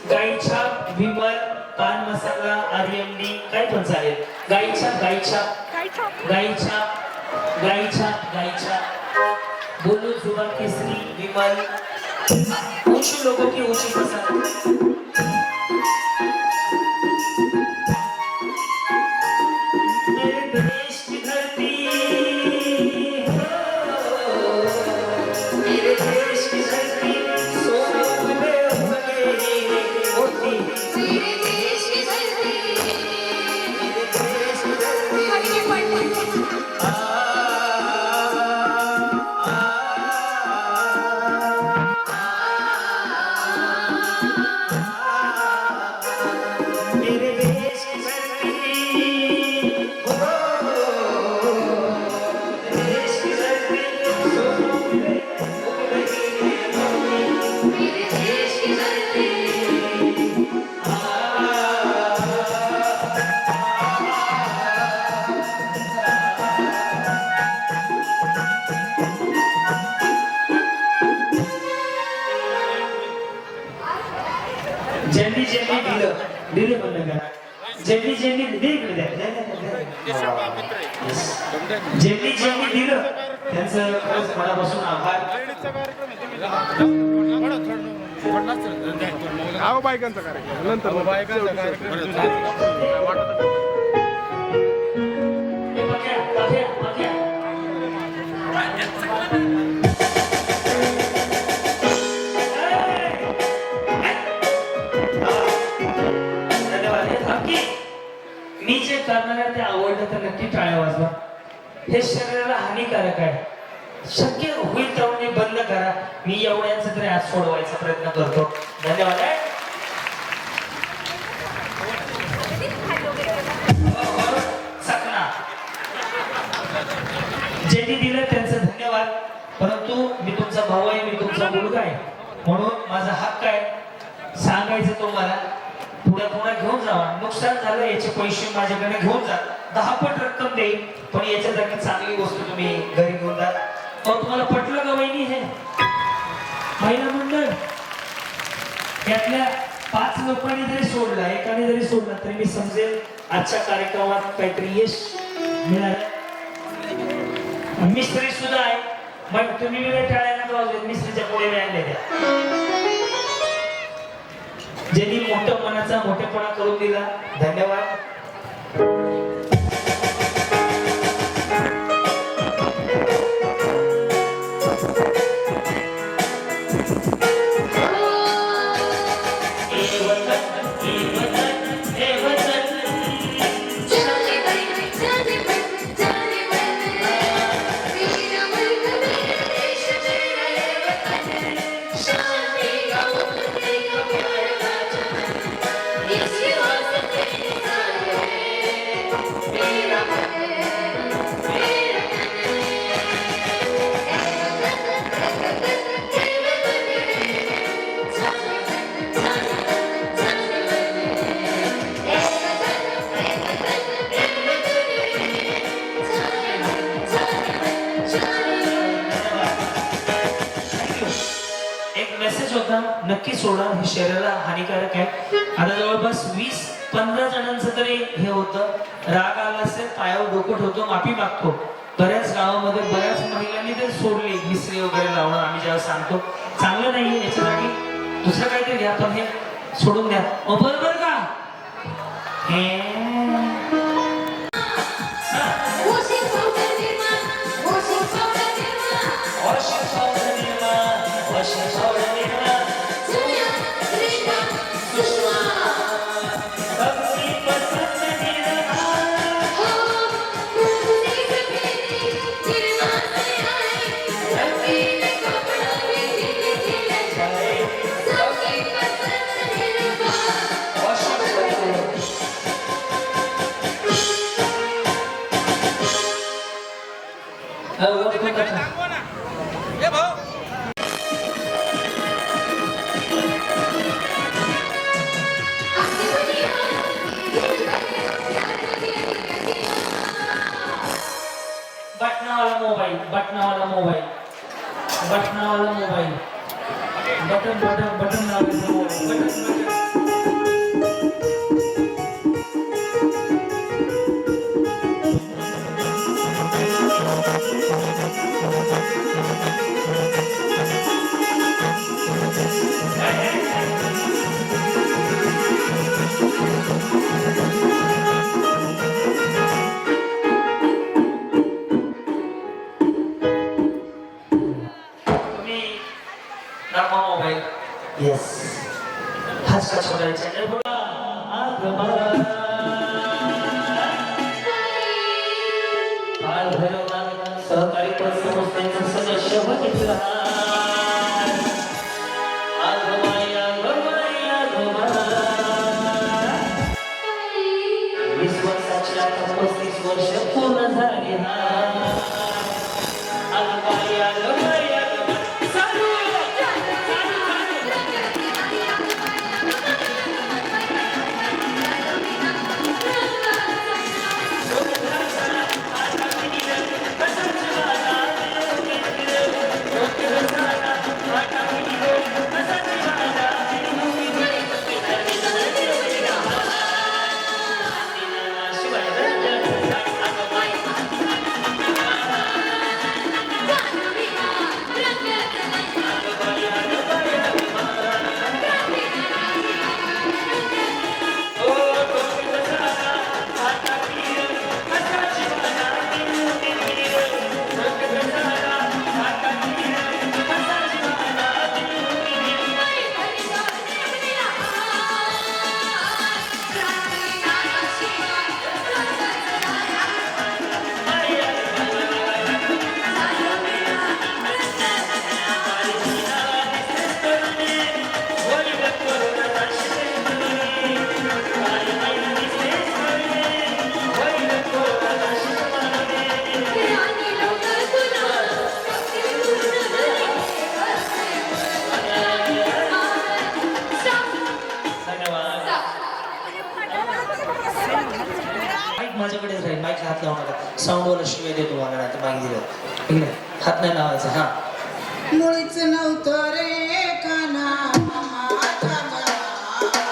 गाईच्या विमल पान मसाला आर्यमनी काय पण चालेल गाईच्या बोलो जुबा केसरी विमल ऊंची लोगों की ऊंची पसंद मेरे देश की धरती मेरे देश की धरती सोना उगले उगले मोती मेरे देश की धरती मेरे देश की धरती हटके पड़ मेरे देश की धरती हो देश की धरती सोना उगले उगले मोती मेरे देश की धरती ज्यांनी दिलं बंद करा ज्यांनी दे इकडे द्या ज्यांनी दिलं त्यांचं खरंच मनापासून आभार बायकांचा कार्यक्रम नंतर बायकांचा कार्यक्रम हे बघ्या. मी जे करणार आहे ते आवडलं तर नक्की टाळ्या वाजवा हे शरीराला हानिकारक आहे शक्य होईल तेवढे बंद करा मी एवढ्याच तरी आज सोडवायचा प्रयत्न करतो धन्यवाद सकना ज्यांनी दिलं त्यांचं धन्यवाद परंतु मी तुमचा भाऊ आहे मी तुमचा मुलगा आहे म्हणून माझा हक्क आहे सांगायचं तुम्हाला पुढे घेऊन जावा नुकसान झालं याचे पैसे माझ्याकडे घेऊन जा 10 पट रक्कम देईल पण याच्या जागी चांगली वस्तू तुम्ही घरी घेऊन जा तुम्हाला पटलं का वहिनी हे महिला मंडळ यातल्या 5 लोकांनी जरी सोडला, एकाने जरी सोडला तरी मी समजेल आजच्या कार्यक्रमात काहीतरी यश मिळालं. मिस्त्री सुद्धा आहे, पण तुम्ही वेगळे टाळ्यांना वाजवेल, मिस्त्रीच्या पुढे मिळाले द्या. ज्यांनी मोठं मनाचा मोठेपणा करून दिला, धन्यवाद. नक्की सोडा, हे शरीराला हानिकारक आहे. आता जवळपास 20-15 जणांचं तरी हे होतं. राग आला असेल, पायावर डोकं ठेवतो, माफी मागतो. बऱ्याच गावामध्ये बऱ्याच महिलांनी ते सोडली, मिसरी वगैरे लावणं. आम्ही जेव्हा सांगतो चांगलं नाहीये, याच्या जागी दुसरं काहीतरी घ्या, पण हे सोडून द्या. बरोबर का? बटनावाला मोबाईल बटन लावायचं मोबाईल. Yes. हाच का छोटा चॅनल बघा. काल भैरवनाथ सहकारी संस्थेचे सदस्य बघितला. वीस वर्षाची आता 35 वर्ष पूर्ण झाली. माझ्याकडेच राहील. माईक हात लावू नका. साऊंडवाला शिवाय देतो मला, नाही तर माईक दिलं. हात नाही लावायचा. हा, मुळीच नव्हतं रे काना माझ्या मनात.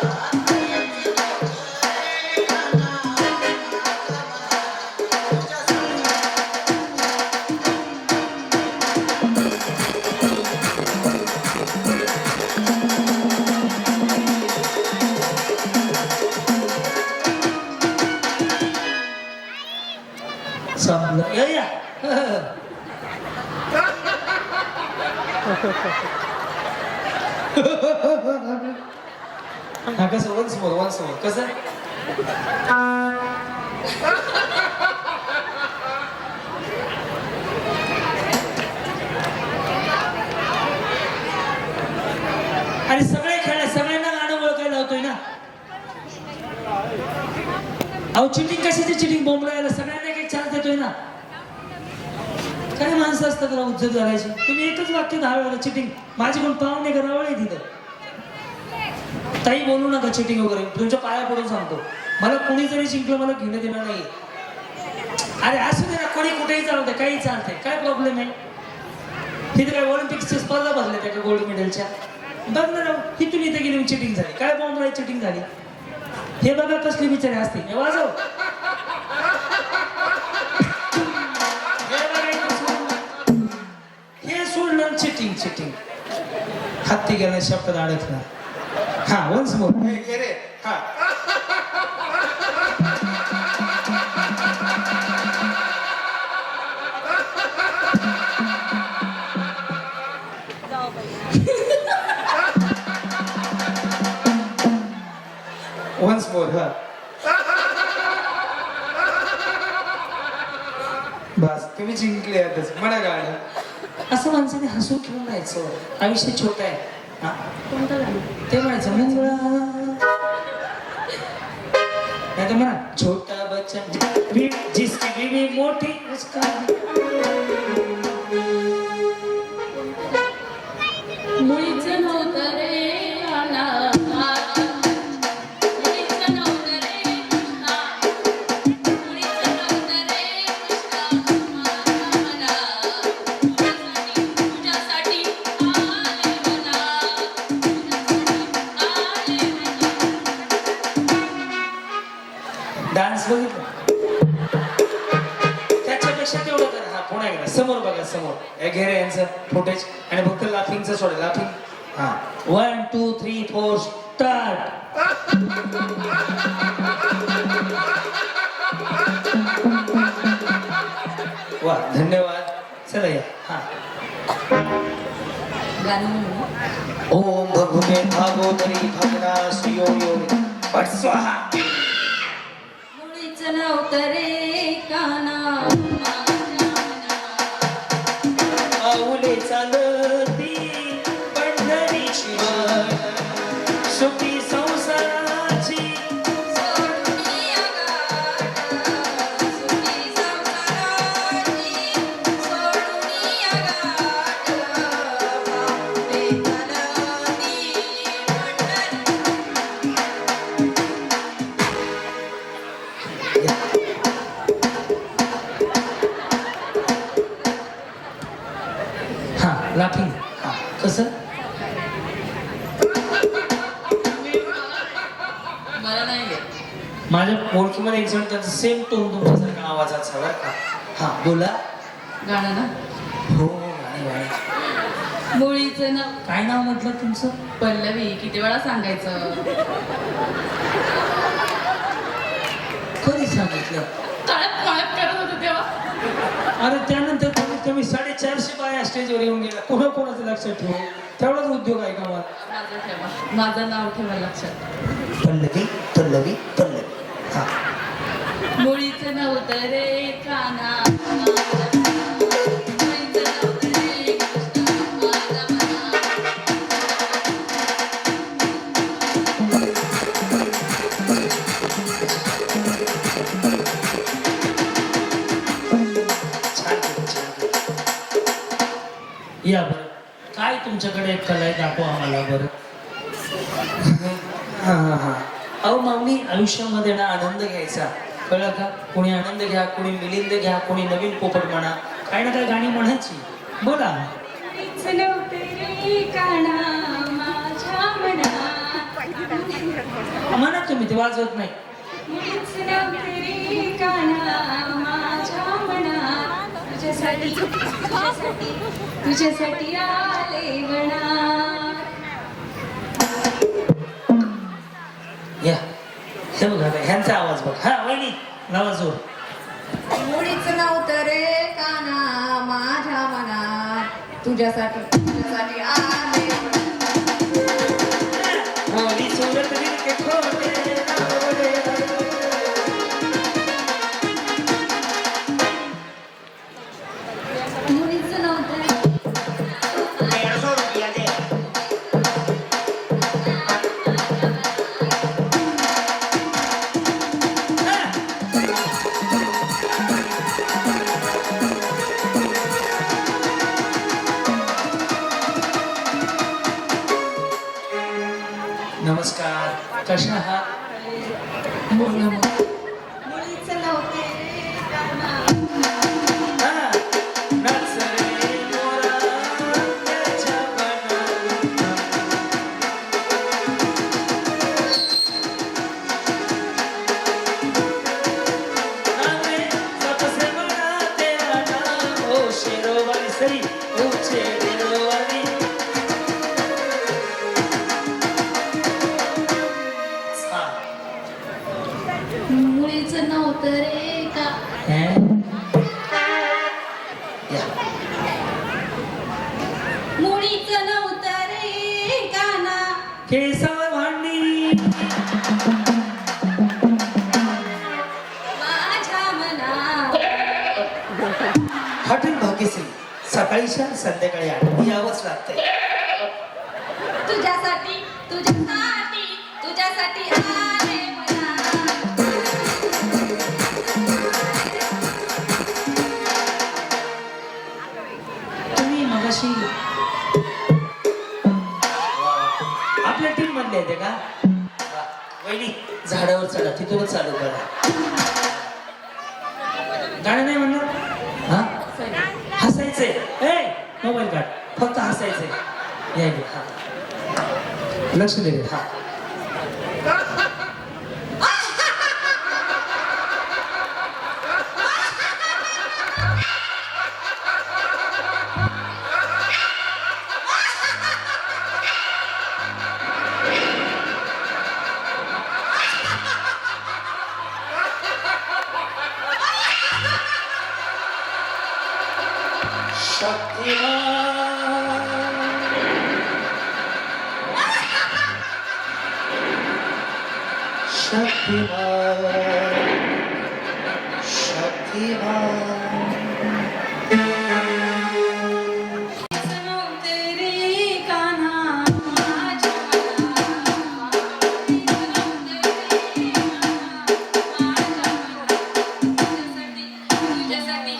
हा कसं वन्स मोर कसं आणि सगळे खेळ सगळ्यांना गाणं ओळखायला लावतोय ना. अहो चिटिंग कशाची चिटिंग बोंबला यायला सगळ्यांना एक चान्स देतोय ना. काय माणसं असतात त्याला उज्जत घालायची. तुम्ही एकच वाक्य 10 वेळा चिटिंग. माझी कोण पाहुणे करावं आहे तिथं. ताई बोलू नका चिटिंग वगैरे. तुमच्या पाया पडून सांगतो. मला कोणी जरी जिंकलं मला घेणं देणं नाही. अरे असू दे ना कोणी कुठेही चालवते काही चालतंय काय प्रॉब्लेम आहे. तिथे काय ऑलिम्पिक्सची स्पर्धा भरल्या त्या का गोल्ड मेडलच्या. बघ ना राव इथून इथे गेली चिटिंग झाली. काय बॉम्बला चिटिंग झाली. हे बघा कसली बिचारे असते. हे वाजव हे सोडलं चिटिंग हत्ती गेला शब्द अडकला. हा वन्स मोर रे हा वन्स मोर हा बस तुम्ही जिंकले आताच म्हणा गाणं. असं माणसाने हसून खेळून राहायचं. आयुष्य छोटं आहे. हा ते म्हणायचं मुंगळा नाही तर म्हणा छोटा बच्चा जिसकी बीवी मोठी उसका मुळीचं नव्हतं रे काना मुळीचं नव्हतं रे कृष्णा मुळीचं नव्हतं रे कृष्णा मना तुझ्यासाठी आले मना आले डान्स बघितला त्याच्यापेक्षा तेवढं करा. हा पुन्हा एकदा समोर बघा समोर हे घेरे यांचं फुटेज आणि फक्त लाफिंगचं सोडा लाफिंग. हा 1 2 3 4 स्टार्ट. वा धन्यवाद. चला या हा गाणं म्हणू ओम भगवते भागोदरी भगना श्रियो यो पट स्वाहा. मुळीचं नव्हतं रे काना माझ्या मना आऊले चालती पंढरीची वाट सुखी संसाराची सोडूनिया गाठ सुखी संसाराची सोडूनिया गाठ बापे चालती हा लाफिंग हा कसं मला नाही येत. माझ्या ओळखीमध्ये एक जण त्यांचा सेम टोन तुमच्यासारखा आवाजाचा बरं का. हा बोला. गाणं ना हो आणि मुळीचं नाव काय नाव म्हटलं तुमचं. पल्लवी किती वेळा सांगायचं. कधी सांगितलं. तळप तळप करत होते तेव्हा. अरे त्यानंतर कमीत कमी 450 बाया स्टेजवर येऊन गेल्या. कोणाचं लक्षात ठेवू. तेवढाच उद्योग आहे का मला. माझं ठेवा माझं नाव ठेवा लक्षात. पल्लवी पल्लवी पल्लवी हा मुळीचं नव्हतं रे काना मुळीचं नव्हतं रे कृष्णा माझ्या मना छान छान. या बरं काय तुमच्याकडे एक कला आहे दाखवा आम्हाला बरं. हा हा हा अहो माऊली आयुष्यामध्ये ना आनंद घ्यायचा कळलं का. कोणी आनंद घ्या कोणी मिलिंद घ्या कोणी नवीन पोपट म्हणा काही ना काही गाणी म्हणायची. बोला मुळीचं नव्हतं रे काना माझ्या मना म्हणा तुम्ही ते वाजवत नाही. मुळीचं नव्हतं रे काना माझ्या मना तुझ्यासाठी तुझ्यासाठी तुझ्यासाठी आले म्हणा. या हे बघा ह्यांचा आवाज बघ. हा वहिनी लावा जोर. मुळीच नव्हतं रे काना माझ्या मनात तुझ्यासाठी तुझ्यासाठी आले मोरी सूरत के खोटे नावडे. मुलीचं नव्हतं नमस्कार, कशा आहात? मुलीचं नव्हते हा, नाच रे मोरा त्याच्या बनात. नामे सबसे बड़ा तेरा नाम, ओ शेरों वाली सरी, ऊंचे दिलों वाली. हा. मुलीचं नव्हतं रे का या. मुलीचं नव्हतं रे काना केसावर भांडी माझ्या मना हॉटेल भाग्यश्री सकाळीच्या संध्याकाळी 8 यावंच लागतंय. तुझ्यासाठी तुझ्यासाठी तुझ्यासाठी आले मला तुम्ही मगाशी आपल्या टीम मधले येते का? वहिनी झाडावर चढा, तिथूनच चालू करा. गाणं नाही म्हणणार हा, हसायचंय. ए मोबाईल काढ, फक्त हसायचंय. या इकडे. हा, लक्ष दे रे. हा, नव्हते रे काना माझ्या तुझ्यासाठी तुझ्यासाठी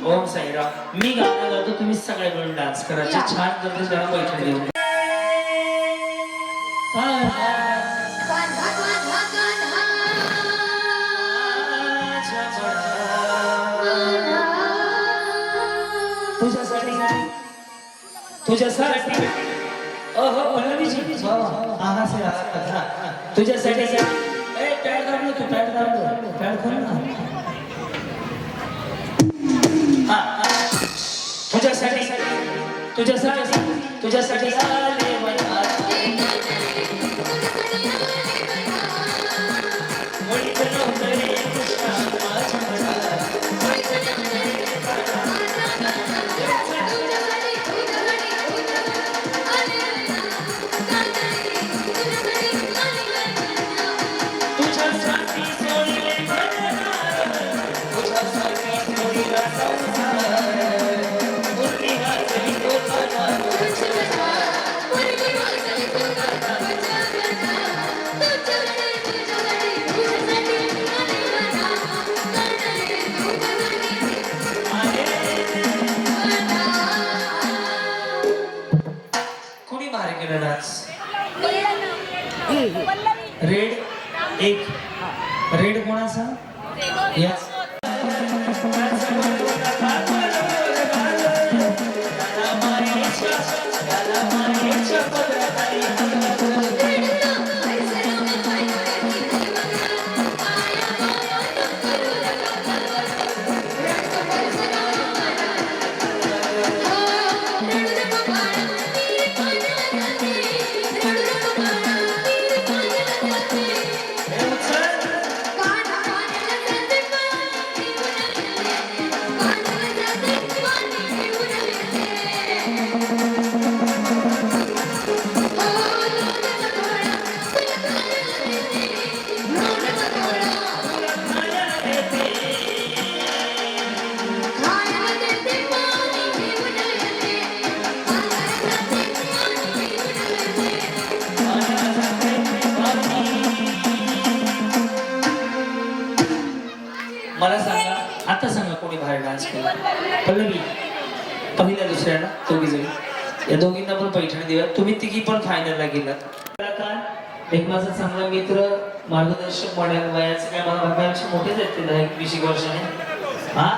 ओम साईराम. मी गाणं गातो, तुम्ही सगळे मिळून डान्स करायचे. छान जमते जरा बैठक देऊन. तुझ्यासाठी ओहो पल्लवीजी हा से तुझ्यासाठी. ए पॅड दाबलो, तू पॅड दाबलो, पॅड खोल ना. हा, तुझ्यासाठी तुझ्यासाठी तुझ्यासाठी आले मला. मुलीचं नव्हतं रे कृष्णा माझ्या मनात. तुझ्यासाठी सोडले घरदार, तुझ्यासाठी सोडला संसार. मुरली वाजली तोफाना, कोणी बाहेर गेलं डान्स? रेड एक. रेड कोणाचा? या. पल्लवी पहिल्या दुसऱ्याला दोघी जणी या दोघींना पण पैठणी देऊया. तुम्ही तिघी पण फायनलला गेलात. कलाकार एक माझा चांगला मित्र मार्गदर्शक म्हणेल. वयाचे काय मला बाबांपेक्षा मोठेच आहेत ते 10-20 वर्षाने. हा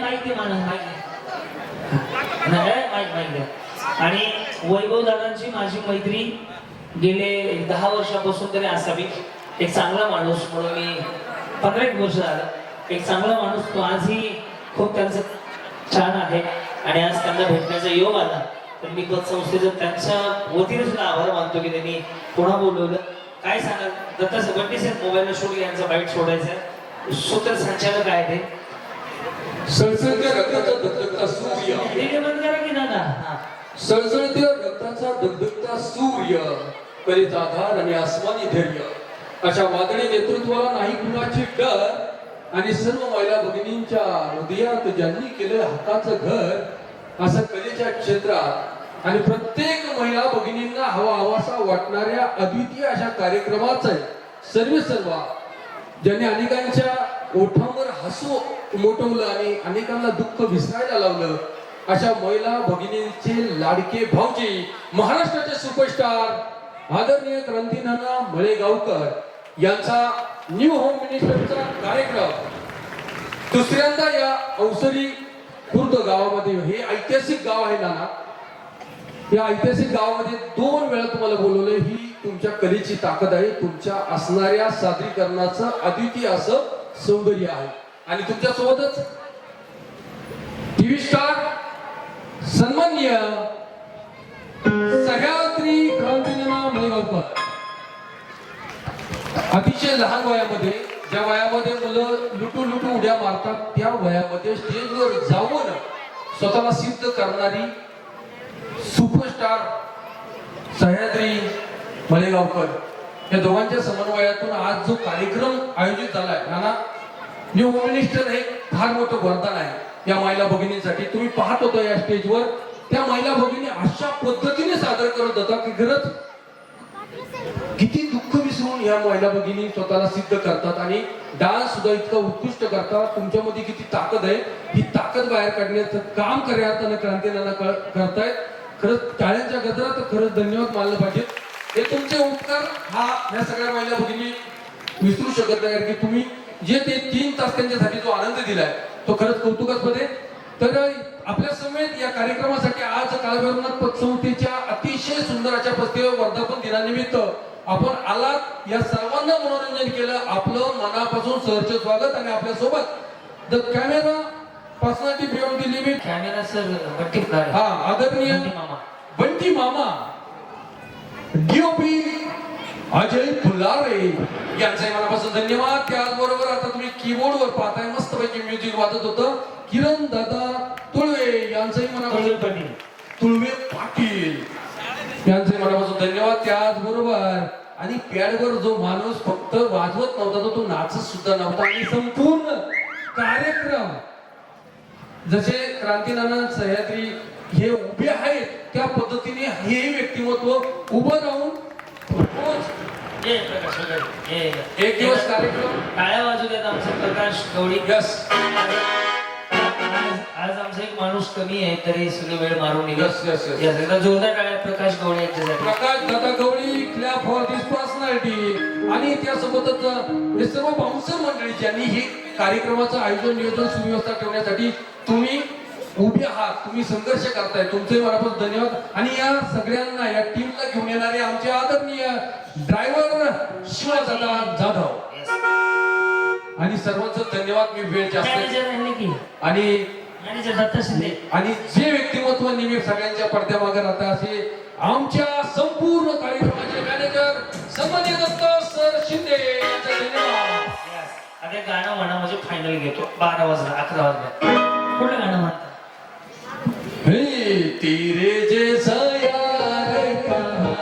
माहिती मला माहिती द्या. आणि वैभव दादांची माझी मैत्री गेले 10 वर्षापासून तरी असावी. एक चांगला माणूस म्हणून मी 15 वर्ष झालं. एक चांगला माणूस तो आजही खूप त्यांचं छान आहे. आणि आज त्यांना भेटण्याचा योग आला तर मी पतसंस्थेचं त्यांच्या वतीने सुद्धा आभार मानतो की त्यांनी पुन्हा बोलवलं. काय सांगाल दत्ता बंटी साहेब मोबाईलला शोध यांचा बाईट सोडायचा आहे. सूत्रसंचालक आहे ते. सळसळत्या रक्ताचा धगधगता सूर्य, हे बंद करा की दादा. हा सळसळत्या रक्ताचा धगधगता सूर्य, कलेचा आधार आणि आसमानी धैर्य, अशा वादळी नेतृत्वाला नाही कुणाची डर. आणि सर्व महिला भगिनींच्या हृदयात ज्यांनी केलं हक्काचं घर, असं कलेच्या क्षेत्रात आणि प्रत्येक महिला भगिनींना हवासा वाटणाऱ्या अद्वितीय अशा कार्यक्रमाचं सर्व ज्यांनी अनेकांच्या ओठांवर हसू उमटवलं आणि अनेकांना दुःख विसरायला लावलं, अशा महिला भगिनींचे लाडके भाऊजी, महाराष्ट्राचे सुपरस्टार आदरणीय क्रांतीनाना मळेगावकर यांचा न्यू होम मिनिस्टरचा कार्यक्रम दुसऱ्यांदा या अवसरी खुर्द गावामध्ये, हे ऐतिहासिक गाव आहे नाना, या ऐतिहासिक गावामध्ये 2 वेळा तुम्हाला बोलवलंय. ही तुमच्या कलेची ताकद आहे, तुमच्या असणाऱ्या सादरीकरणाचं अद्वितीय असं सौंदर्य आहे. आणि तुमच्या सोबतच टीव्ही स्टार सन्माननीय सह्याद्री क्रांतीनाना मळेगावकर अतिशय लहान वयामध्ये, ज्या वयामध्ये मुलं लुटू उड्या मारतात, त्या वयामध्ये स्टेजवर जाऊन स्वतःला सिद्ध करणारी सुपरस्टार सह्याद्री मळेगावकर, या दोघांच्या समन्वयातून आज जो कार्यक्रम आयोजित झालाय नाना, न्यू होम मिनिस्टर हे फार मोठं वरदान आहे या महिला भगिनींसाठी. तुम्ही पाहत होता या स्टेजवर त्या महिला भगिनी अशा पद्धतीने सादर करत होता की खरंच किती दुःख विसरून या महिला भगिनी स्वतःला सिद्ध करतात आणि डान्स सुद्धा इतका उत्कृष्ट करतात. तुमच्यामध्ये किती ताकद आहे, ही ताकद बाहेर काढण्याचं काम करताना क्रांतीनाना करतायत. खरंच टाळ्यांच्या गजरात खरंच धन्यवाद मानलं पाहिजे. हे तुमचे उपकार हा या सगळ्या महिला भगिनी विसरू शकत नाही, कारण की तुम्ही जे ते 3 तास त्यांच्यासाठी जो आनंद दिलाय तो खरंच कौतुकास्पद आहे. तर आपल्या समेत या कार्यक्रमासाठी आज कालभैरवनाथ पतसंस्थेच्या अतिशय सुंदर अशा 35व्या वर्धापन दिनानिमित्त आपण आलात, या सर्वांना मनोरंजन केलं. आपलं मनापासून सहर्ष स्वागत. आणि आपल्या सोबत the camera personality beyond the limit camera sir Bunty car. हा आदरणीय बंटी मामा डीओपी अजय फुलारे यांचे मनापासून धन्यवाद. त्याचबरोबर आता तुम्ही कीबोर्डवर पाहताय मस्तपैकी म्युझिक वाजत होतं किरण दादा तुळवे यांचंही मनापासून, तुळवे पाटील यांचे मनापासून धन्यवाद. त्याचबरोबर आणि पॅडवर जो माणूस फक्त वाजवत नव्हता तो नाचत सुद्धा नव्हता. आणि संपूर्ण कार्यक्रम जसे क्रांतीनाना सह्याद्री हे उभे आहेत त्या पद्धतीने हे व्यक्तिमत्व उभं राहून एक दिवस कार्यक्रम टाळ्या वाजू देत आमचे प्रकाश गवळी. यस आज आमचा एक माणूस कमी आहे तरी सगळी वेळ मारून Yes, yes, yes. एकदा जोरदार टाळ्या प्रकाश गवळी यांच्यासाठी. प्रकाश दादा गवळी क्लॅप फॉर दिस पर्सनॅलिटी. आणि त्यासोबतच हे सर्व बाउन्सर मंडळी ज्यांनी हे कार्यक्रमाचं आयोजन नियोजन सुव्यवस्था ठेवण्यासाठी तुम्ही उभे आहात, तुम्ही संघर्ष करताय, तुमचे मनापासून धन्यवाद. आणि या सगळ्यांना या टीमला घेऊन येणारे आमचे आदरणीय ड्रायव्हर शिवदादा जाधव आणि सर्वांचं धन्यवाद. मी वेळ जास्त मॅनेजर आहे की आणि मॅनेजर दत्ता शिंदे आणि जे व्यक्तिमत्व नेहमी सगळ्यांच्या पडद्यामागे राहतात असे आमच्या संपूर्ण कार्यक्रमाचे मॅनेजर सन्माननीय दत्ता सर शिंदे यांचे धन्यवाद. आता गाणं म्हणा म्हणजे फायनल घेतो. 12 वाजला 11 वाजला कुठलं गाणं म्हणता? हे तेरे जैसा यार कहाँ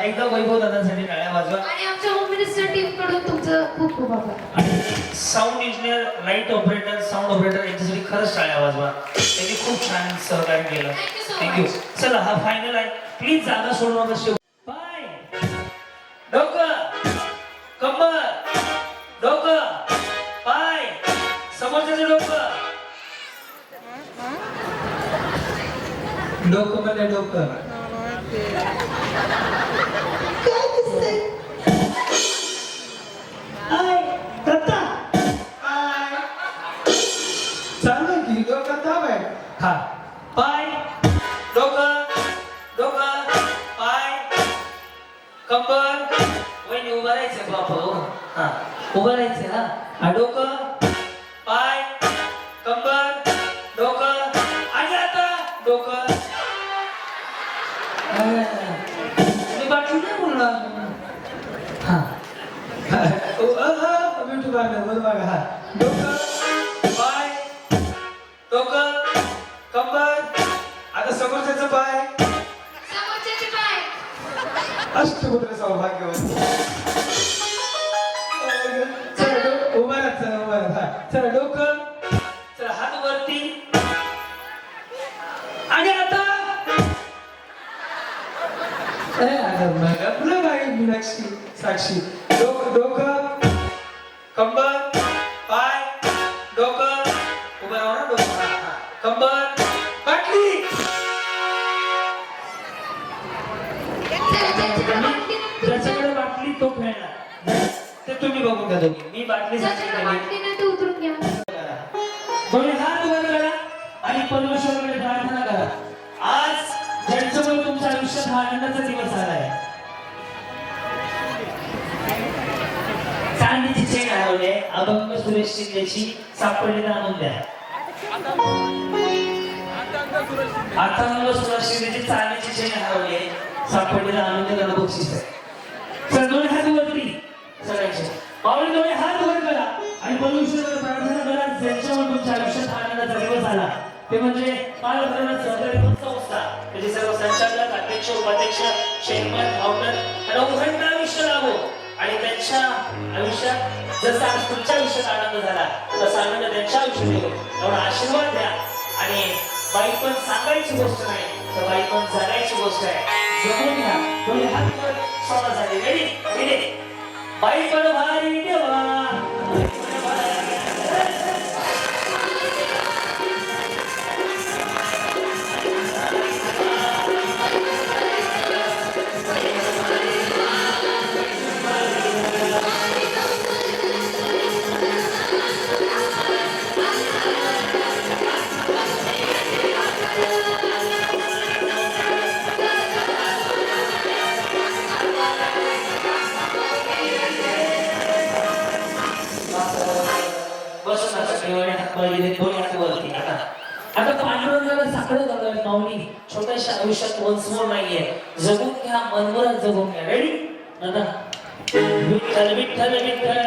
एकदा वैभव दादांसाठी टाळ्या वाजवा. आणि आमच्या होम मिनिस्टर टीम कडून तुमचं खूप खूप आभार. आणि sound engineer, light operator, sound operator यांच्यासाठी खरंच टाळ्या वाजवा. त्यांनी खूप छान सहकार्य केलं. Thank you so thank you. much. चला हा फायनल आहे. प्लीज जागा सोडू नका. शेव पाय, डोकं, कंबर, डोकं, पाय, समोरच्याचं डोकं, डोकं मध्ये डोकं. चालू की डोकं दाब आहे. हा पाय, डोकं, डोकं, पाय, कंबर. वहिनी उभं राहायचं बाप. हा उभं राहायचं. हा डोकं, पाय, कंबर, डोकं आणि आता डोकं. मी बाटली नाही बोलणार. हा ब्युटी पार्लर बरोबर. हा डोकं, पाय, डोकं, कंबर. आता समोरच्याचं पाय. समोरच्याचे पाय. अष्टपुत्र सौभाग्यवती. चला उभा राहा. चला उभा राहा. चला डोकं. चला हात वरती. आणि आता आपलं बाई मीनाक्षी साक्षी. डोकं कंबर, पाय, डोकं. उभं राहा ना. डोकं. हा, हा. कंबर, बाटली. ज्याच्याकडे बाटली तो खेळणार. ते तुम्ही बघून घ्या दोघी. मी बाटली ज्याच्याकडे वाटली नाही ते उतरून घ्या. दोन्ही हात वर करा आणि परमेश्वराकडे प्रार्थना करा. आज ज्यांच्यामुळे तुमच्या आयुष्यात हा आनंदाचा दिवस आलाय. चांदीची चेन हरवली आहे. अभंग सुरेश शिंदेची सापडलेला आणून द्या. अथर्व सुरेश शिंदेची चांदीची चेन हरवली आहे. सापडलेला आणून द्या. त्याला बक्षीस आहे. चल दोन्ही हात वरती सगळ्यांचे. पावले दोन्ही हात वर करा आणि परमेश्वराकडे प्रार्थना करा. ज्यांच्यामुळे तुमच्या आयुष्यात हा आनंदाचा दिवस आला ते म्हणजे बालभरण सहकारी संस्था. त्याचे सर्व संचालक, अध्यक्ष, उपाध्यक्ष, चेअरमन, फाउंडर यांना उघडणं आयुष्य लाभो आणि त्यांच्या आयुष्यात जसा आज तुमच्या आयुष्यात आनंद झाला तसा आनंद त्यांच्या आयुष्यात येतो एवढा आशीर्वाद द्या. आणि बाई पण सांगायची गोष्ट नाही तर बाई पण जगायची गोष्ट आहे. जगून घ्या. दोन्ही हात वर सोडा झाले. Ready ready. बाई पण भारी देवा. आता पांडुरंगाला साकडं झालं माऊली. छोट्याशा आयुष्यात वंसमोर नाहीये. जगून घ्या. मनमुरात जगून घ्या. रेडी दादा. विठ्ठल विठ्ठल विठ्ठल.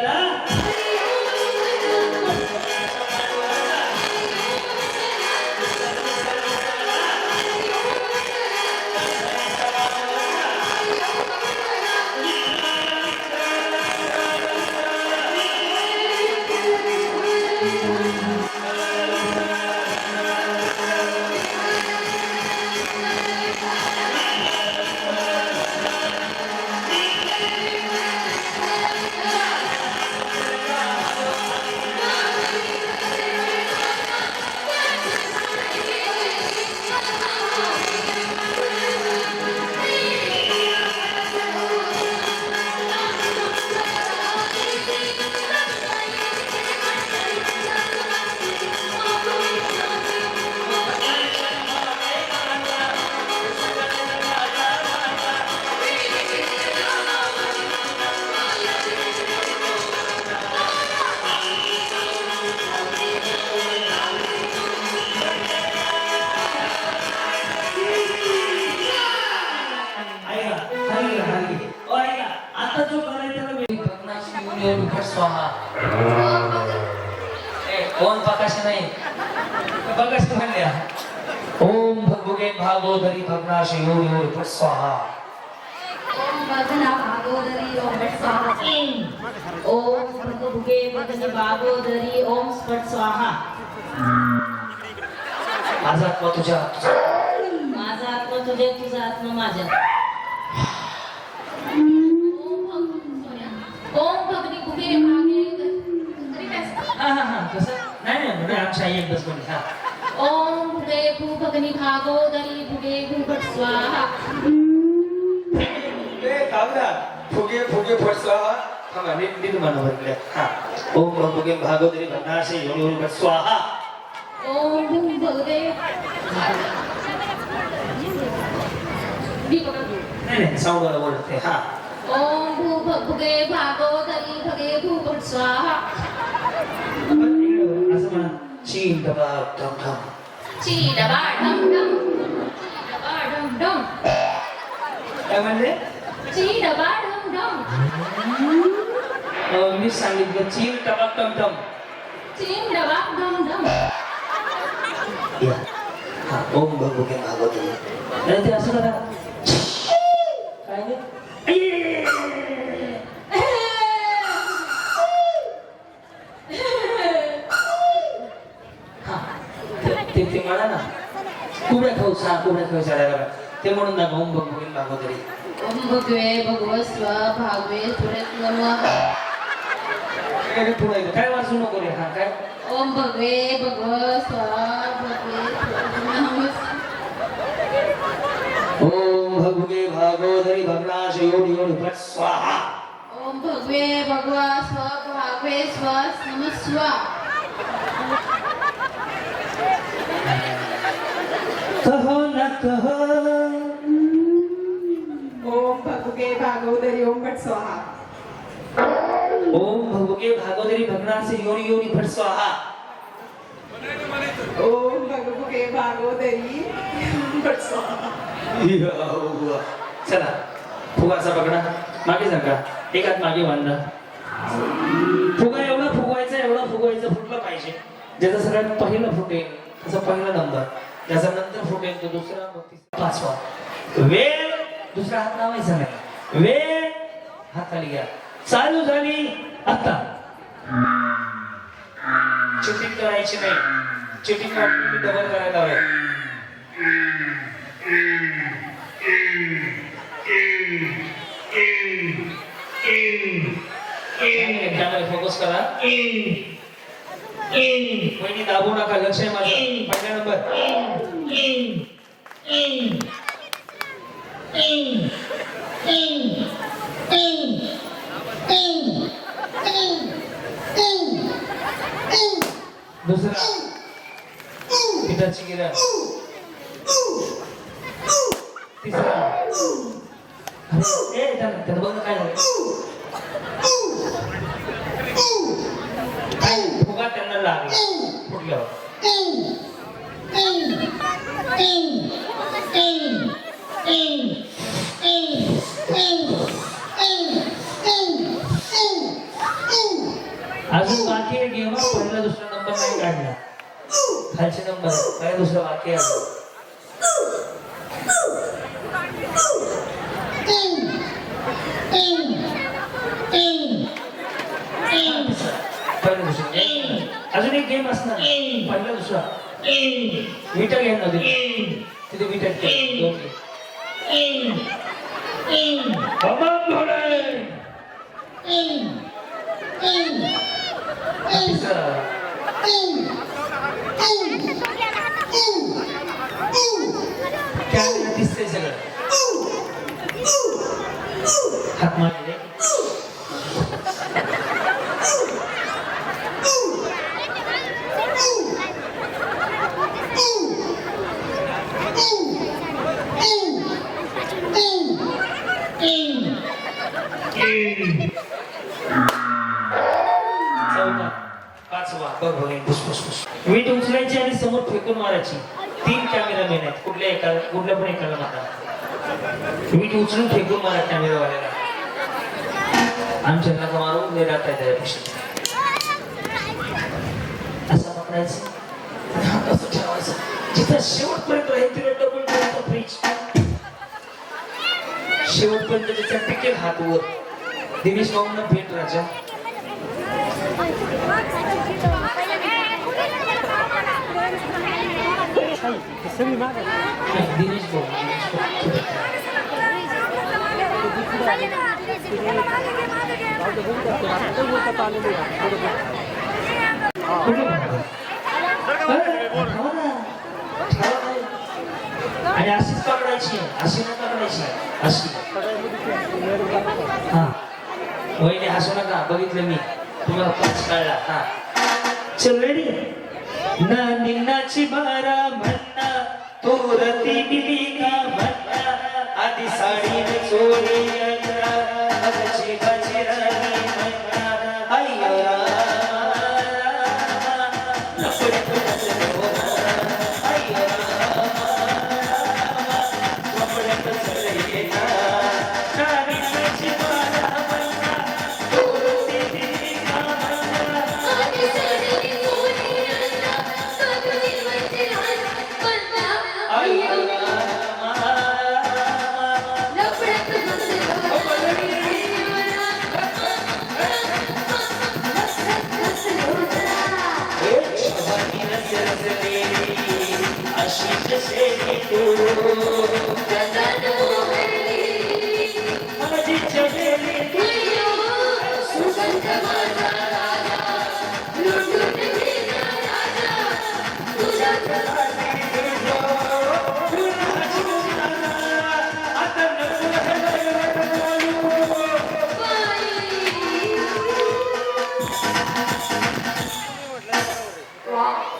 स्वाहा. ओम प्रकाश नाही प्रकाश म्हणल्या. ओम भगवगे भागोदरी भग्नाश योर योर स्वाहा. भुगे भगनी बागोदरी ओम स्फट स्वाहा. माझा आत्मा तुझ्या माझा आत्मा तुझे तुझा आत्मा माझ्या. ओम भगनी भुगे भागे अरे काय हा कसं नाही आमच्या आई एकदाच म्हणली हा. ओम भुगे भू भगनी भागोदरी भुगे भूपट स्वाहा. फुगे फुगे फट स्वाहा. थांबा नीट म्हणून हा. ओम भगवते भागवतरी भगनाशे योनी स्वाहा. ओम भू भगदे नाही साऊंड वाला बोलते हा. ओम भू भुगे भागोदरी भगे भूपट स्वाहा. असं म्हणा चीन डबा ठम ठम. ची डबा डम डम ची डबा डम डम काय म्हणले ची डबा डम डम मी सांगितलं चीन डबा टम टम. ची डबा डम डम. या हा ओम भगवते भागवतरी. नाही ते असं करा काय नाही. हा ते म्हणा ना कुबड्या खाऊ कुबड्या खाऊ चालायला ते म्हणून दाखव ओम भगवते भागवतरी. ओम भगवे भगवस्व भागवे सुरेश नमः. पुढे काय वाचू नको रे हा काय. ओम भगवे भगवस्व भगवे नमः. ओम भगवते भागवतरी भगनाश योनि योनि भट स्वाहा. ओम भगवे भगवा स्व भागवे स्व नमः स्वा. कहो न कहो ओम भगुगे भागोदरी ओम भट स्वाहा. ओम भगवते भागवतरी भगनाश योनि योनि भट स्वाहा. ओम भगुगे भागोदरी भट स्वाहा. चला फुगाचा पकडा मागे सांगा एक हात मागे बांधा. फुगा एवढा फुगवायचा फुटला पाहिजे. ज्याचा सगळ्यात पहिलं फुटेल त्याचा पहिला नंबर, ज्याचा नंतर फुटेल तो दुसरा, मग तिसरा, पाचवा. वेळ दुसरा हात लावायचा नाही. वेळ हात खाली घ्या. चालू झाली आता. चिटिंग करायची नाही. चिटिंग डबल करायला हवे. फोकस करा. कोणी दाबू नका. लक्ष आहे माझं. पहिला नंबर दुसरा पिठाची गिरा. तिसरा त्यानं बघ काय झालं. फुगा त्यांना लागला फुटल्यावर. अजून बाकी आहे गेम. पहिला दुसरा नंबर नाही काढला. खालचे नंबर पहिला दुसरा बाकी आहे. अजून एक गेम असणार. पहिला दुसरा विटा गेम नव्हती तिथे विटा दोन दिसतंय सगळं. हात मारले वीट उचलायची आणि समोर फेकून मारायची. 3 कॅमेरामॅन आहेत. कुठल्या पण एकाला मारा. वीट उचलून फेकून मारा कॅमेरावाल्याला. आमच्या नका मारून नाही राहता त्यापेक्षा. असं पकडायचं असं ठेवायचं. जिथं शेवटपर्यंत राहील तिला डबल ठेवायचा फ्रीज. शेवटपर्यंत त्याचा टिकेल हात वर. दिनेश भाऊंना भेट राजा. दिनेश भाऊ आणि अशीच पकडायची अशी नाही पकडायची अशी हा वहिनी हसू नका बघितलं मी तुम्हाला पाच कळला हा चल रेडी ना निन्नाची बारा म्हणा तोरती दिली का म्हणा आधी साडी चोरी अगची बाची राणी म्हणा अय्या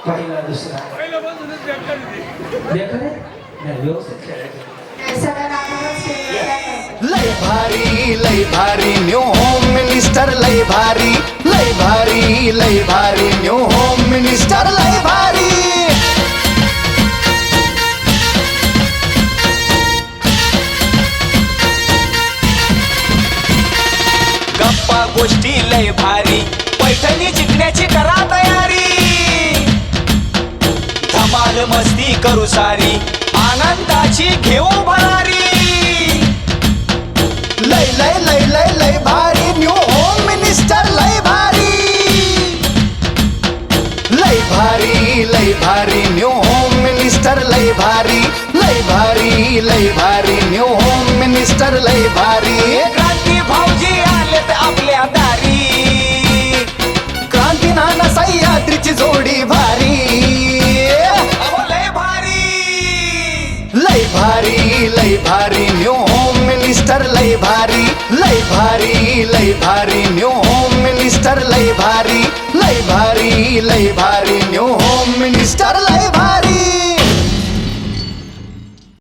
पहिला दुसरा देखा रे नाही व्यवस्थित खेळायचं सगळ्या नाटकात खेळलं लय भारी न्यू होम मिनिस्टर लय भारी न्यू होम मिनिस्टर लय भारी गप्पा गोष्टी लय भारी पैठणी जिंकण्याची करा तयारी धमाल मस्ती करू सारी आनंदाची घेऊ भरारी लय भारी न्यू होम मिनिस्टर लय भारी न्यू होम मिनिस्टर लय भारी न्यू होम मिनिस्टर लय भारी क्रांती भाऊजी आलेत आपल्या दारी क्रांती नाना सह्याद्रीची जोडी भारी लय भारी न्यू होम मिनिस्टर लय भारी न्यू होम मिनिस्टर लय भारी न्यू होम मिनिस्टर